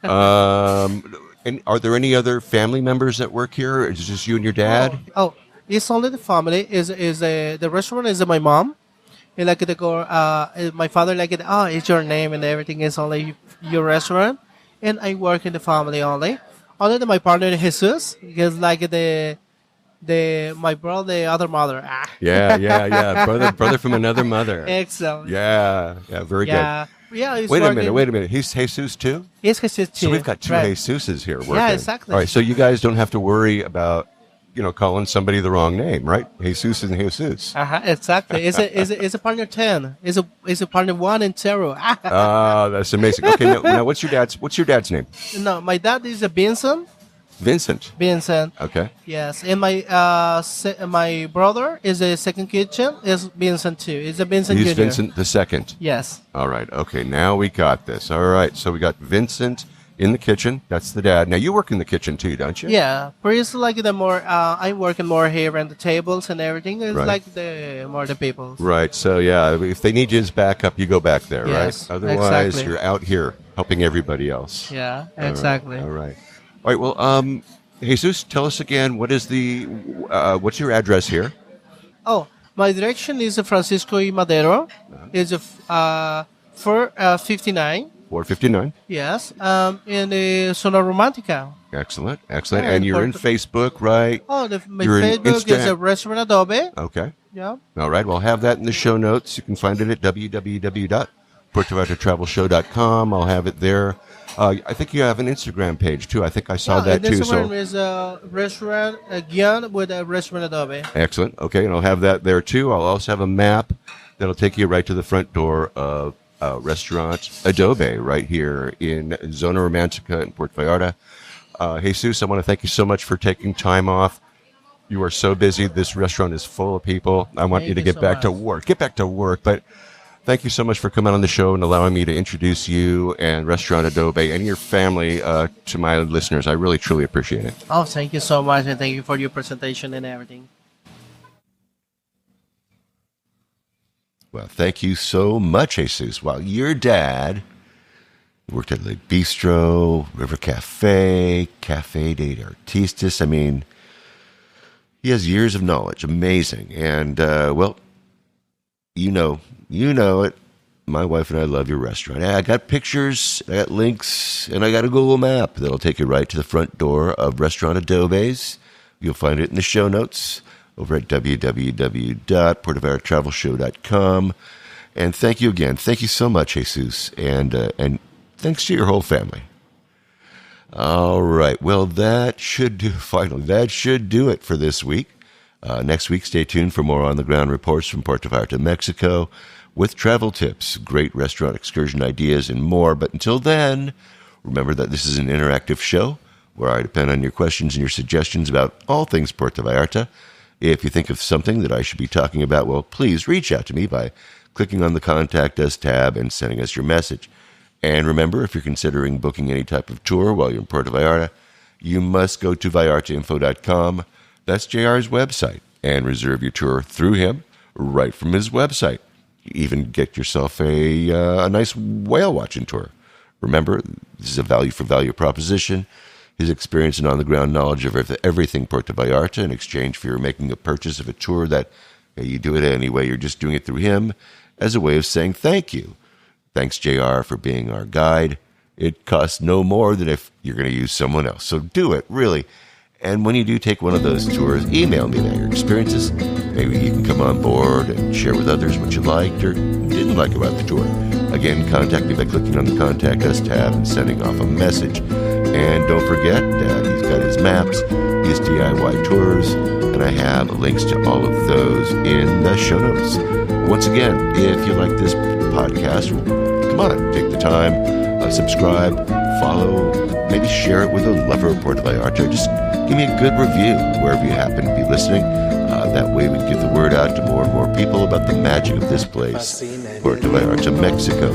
And are there any other family members that work here? Is it just you and your dad? Oh, it's only the family. The restaurant is my mom. And like the go, my father like it. Oh, it's your name and everything is only your restaurant. And I work in the family only. Only my partner Jesus is like my brother, the other mother. Ah. Yeah. Brother from another mother. Excellent. Yeah, very good. Yeah. He's Wait a working. minute. He's Jesus too? Yes, Jesus too. So we've got 2 Right. Jesuses here working. Yeah, exactly. All right, so you guys don't have to worry about, calling somebody the wrong name, right? Jesus and Jesus. Exactly. It's a partner 10. It's a partner 1 and 0. That's amazing. Okay, now what's your dad's name? No, my dad is a Vincent. Vincent. Vincent. Okay. Yes, and my brother is a second kitchen. Is Vincent too? It's a Vincent He's Jr. Vincent the second. Yes. All right. Okay. Now we got this. All right. So we got Vincent in the kitchen. That's the dad. Now you work in the kitchen too, don't you? Yeah, but it's like the more I'm working more here and the tables and everything. It's Right. like the more the people. Right. So yeah, if they need you as backup, you go back there, Yes, right? Otherwise, exactly. you're out here helping everybody else. Yeah, All right, exactly. All right. All right. Well, Jesus, tell us again what's your address here? Oh, my direction is Francisco y Madero. It's 459. 459. Yes. In the Zona Romantica. Excellent. Excellent. Yeah, And you're in Puerto- Facebook, right? Oh, my You're in Facebook is Insta- a restaurant Adobe. Okay. Yeah. All right. Well, I'll have that in the show notes. You can find it at www.puertovallartactravelshow.com. I'll have it there. I think you have an Instagram page too. I think I saw that too. This one So is a restaurant again with a restaurant Adobe. excellent. Okay, and I'll have that there too. I'll also have a map that'll take you right to the front door of restaurant Adobe right here in Zona Romantica in Puerto Vallarta. Jesus, I want to thank you so much for taking time off. You are so busy. This restaurant is full of people. I want Thank you to you get so back to much. work. Get back to work. But thank you so much for coming on the show and allowing me to introduce you and Restaurant Adobe and your family to my listeners. I really, truly appreciate it. Oh, thank you so much, and thank you for your presentation and everything. Well, thank you so much, Jesus. Well, your dad worked at the Bistro, River Cafe, Cafe de Artistas. I mean, he has years of knowledge. Amazing. And, well, you know it. My wife and I love your restaurant. I got pictures, I got links, and I got a Google map that'll take you right to the front door of Restaurant Adobes. You'll find it in the show notes over at www.puertovallartacravelshow.com. And thank you again. Thank you so much, Jesus. And thanks to your whole family. All right. Well, that should do it for this week. Next week, stay tuned for more on-the-ground reports from Puerto Vallarta, Mexico, with travel tips, great restaurant excursion ideas, and more. But until then, remember that this is an interactive show where I depend on your questions and your suggestions about all things Puerto Vallarta. If you think of something that I should be talking about, well, please reach out to me by clicking on the Contact Us tab and sending us your message. And remember, if you're considering booking any type of tour while you're in Puerto Vallarta, you must go to vallartainfo.com. That's JR's website, and reserve your tour through him right from his website. You even get yourself a nice whale watching tour. Remember, this is a value for value proposition. His experience and on-the-ground knowledge of everything Puerto Vallarta in exchange for your making a purchase of a tour that you do it anyway. You're just doing it through him as a way of saying thank you. Thanks, JR, for being our guide. It costs no more than if you're going to use someone else. So do it, really. And when you do take one of those tours, email me your experiences. Maybe you can come on board and share with others what you liked or didn't like about the tour. Again, contact me by clicking on the Contact Us tab and sending off a message. And don't forget, he's got his maps, his DIY tours, and I have links to all of those in the show notes. Once again, if you like this podcast, come on, take the time, subscribe, follow, maybe share it with a lover of Puerto Vallarta. Just give me a good review wherever you happen to be listening. That way we can get the word out to more and more people about the magic of this place, Puerto Vallarta, Mexico.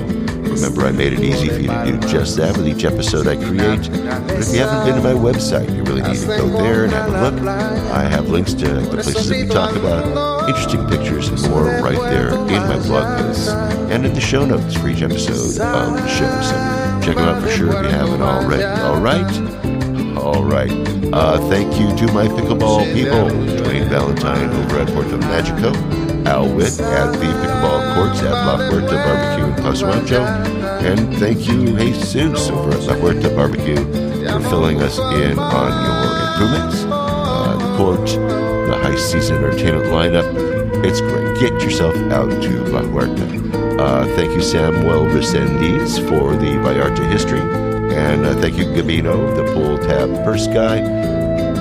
Remember, I made it easy for you to do just that with each episode I create. But if you haven't been to my website, you really need to go there and have a look. I have links to the places that we talk about, interesting pictures and more right there in my blog posts and in the show notes for each episode of the show. So check them out for sure if you haven't already. All right. Thank you to my pickleball people, Dwayne Valentine over at Puerto Magico, Al Witt at the pickleball courts at La Puerta Barbecue in Paso Ancho, and thank you, Jesus, over at La Puerta Barbecue for filling us in on your improvements. The court, the high season entertainment lineup, it's great. Get yourself out to La Puerta. Thank you, Samuel Resendiz, for the Vallarta history. And thank you, Gabino, the pull tab purse guy.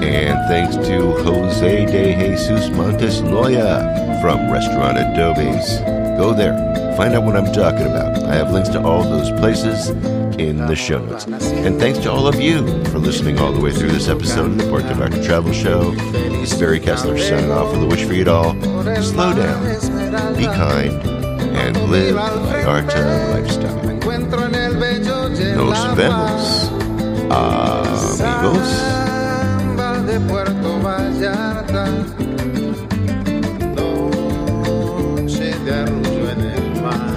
And thanks to Jose de Jesus Montes Loya from Restaurant Adobes. Go there. Find out what I'm talking about. I have links to all those places in the show notes. And thanks to all of you for listening all the way through this episode of the Puerto Vallarta Travel Show. This is Barry Kessler signing off with a wish for you all. Slow down, be kind, and live the Vallarta lifestyle. Nos vemos, amigos. De Puerto Vallarta, noche de arrullo en el mar.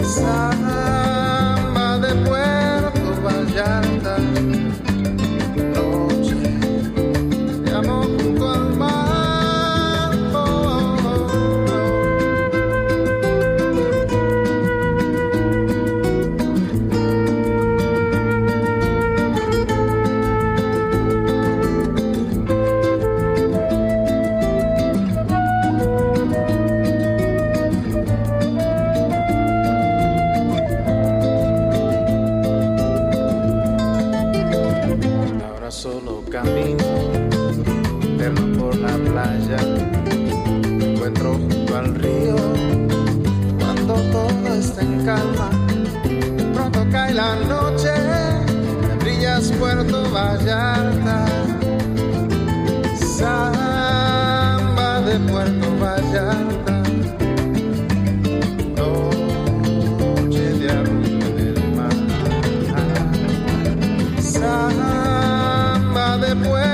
Samba de Puerto Vallarta, noche de amor junto al mar. Solo camino eterno por la playa, me encuentro junto al río cuando todo está en calma. Pronto cae la noche, me brillas Puerto Vallarta, samba de Puerto Vallarta, noche de arrullo en el mar. Samba de Puerto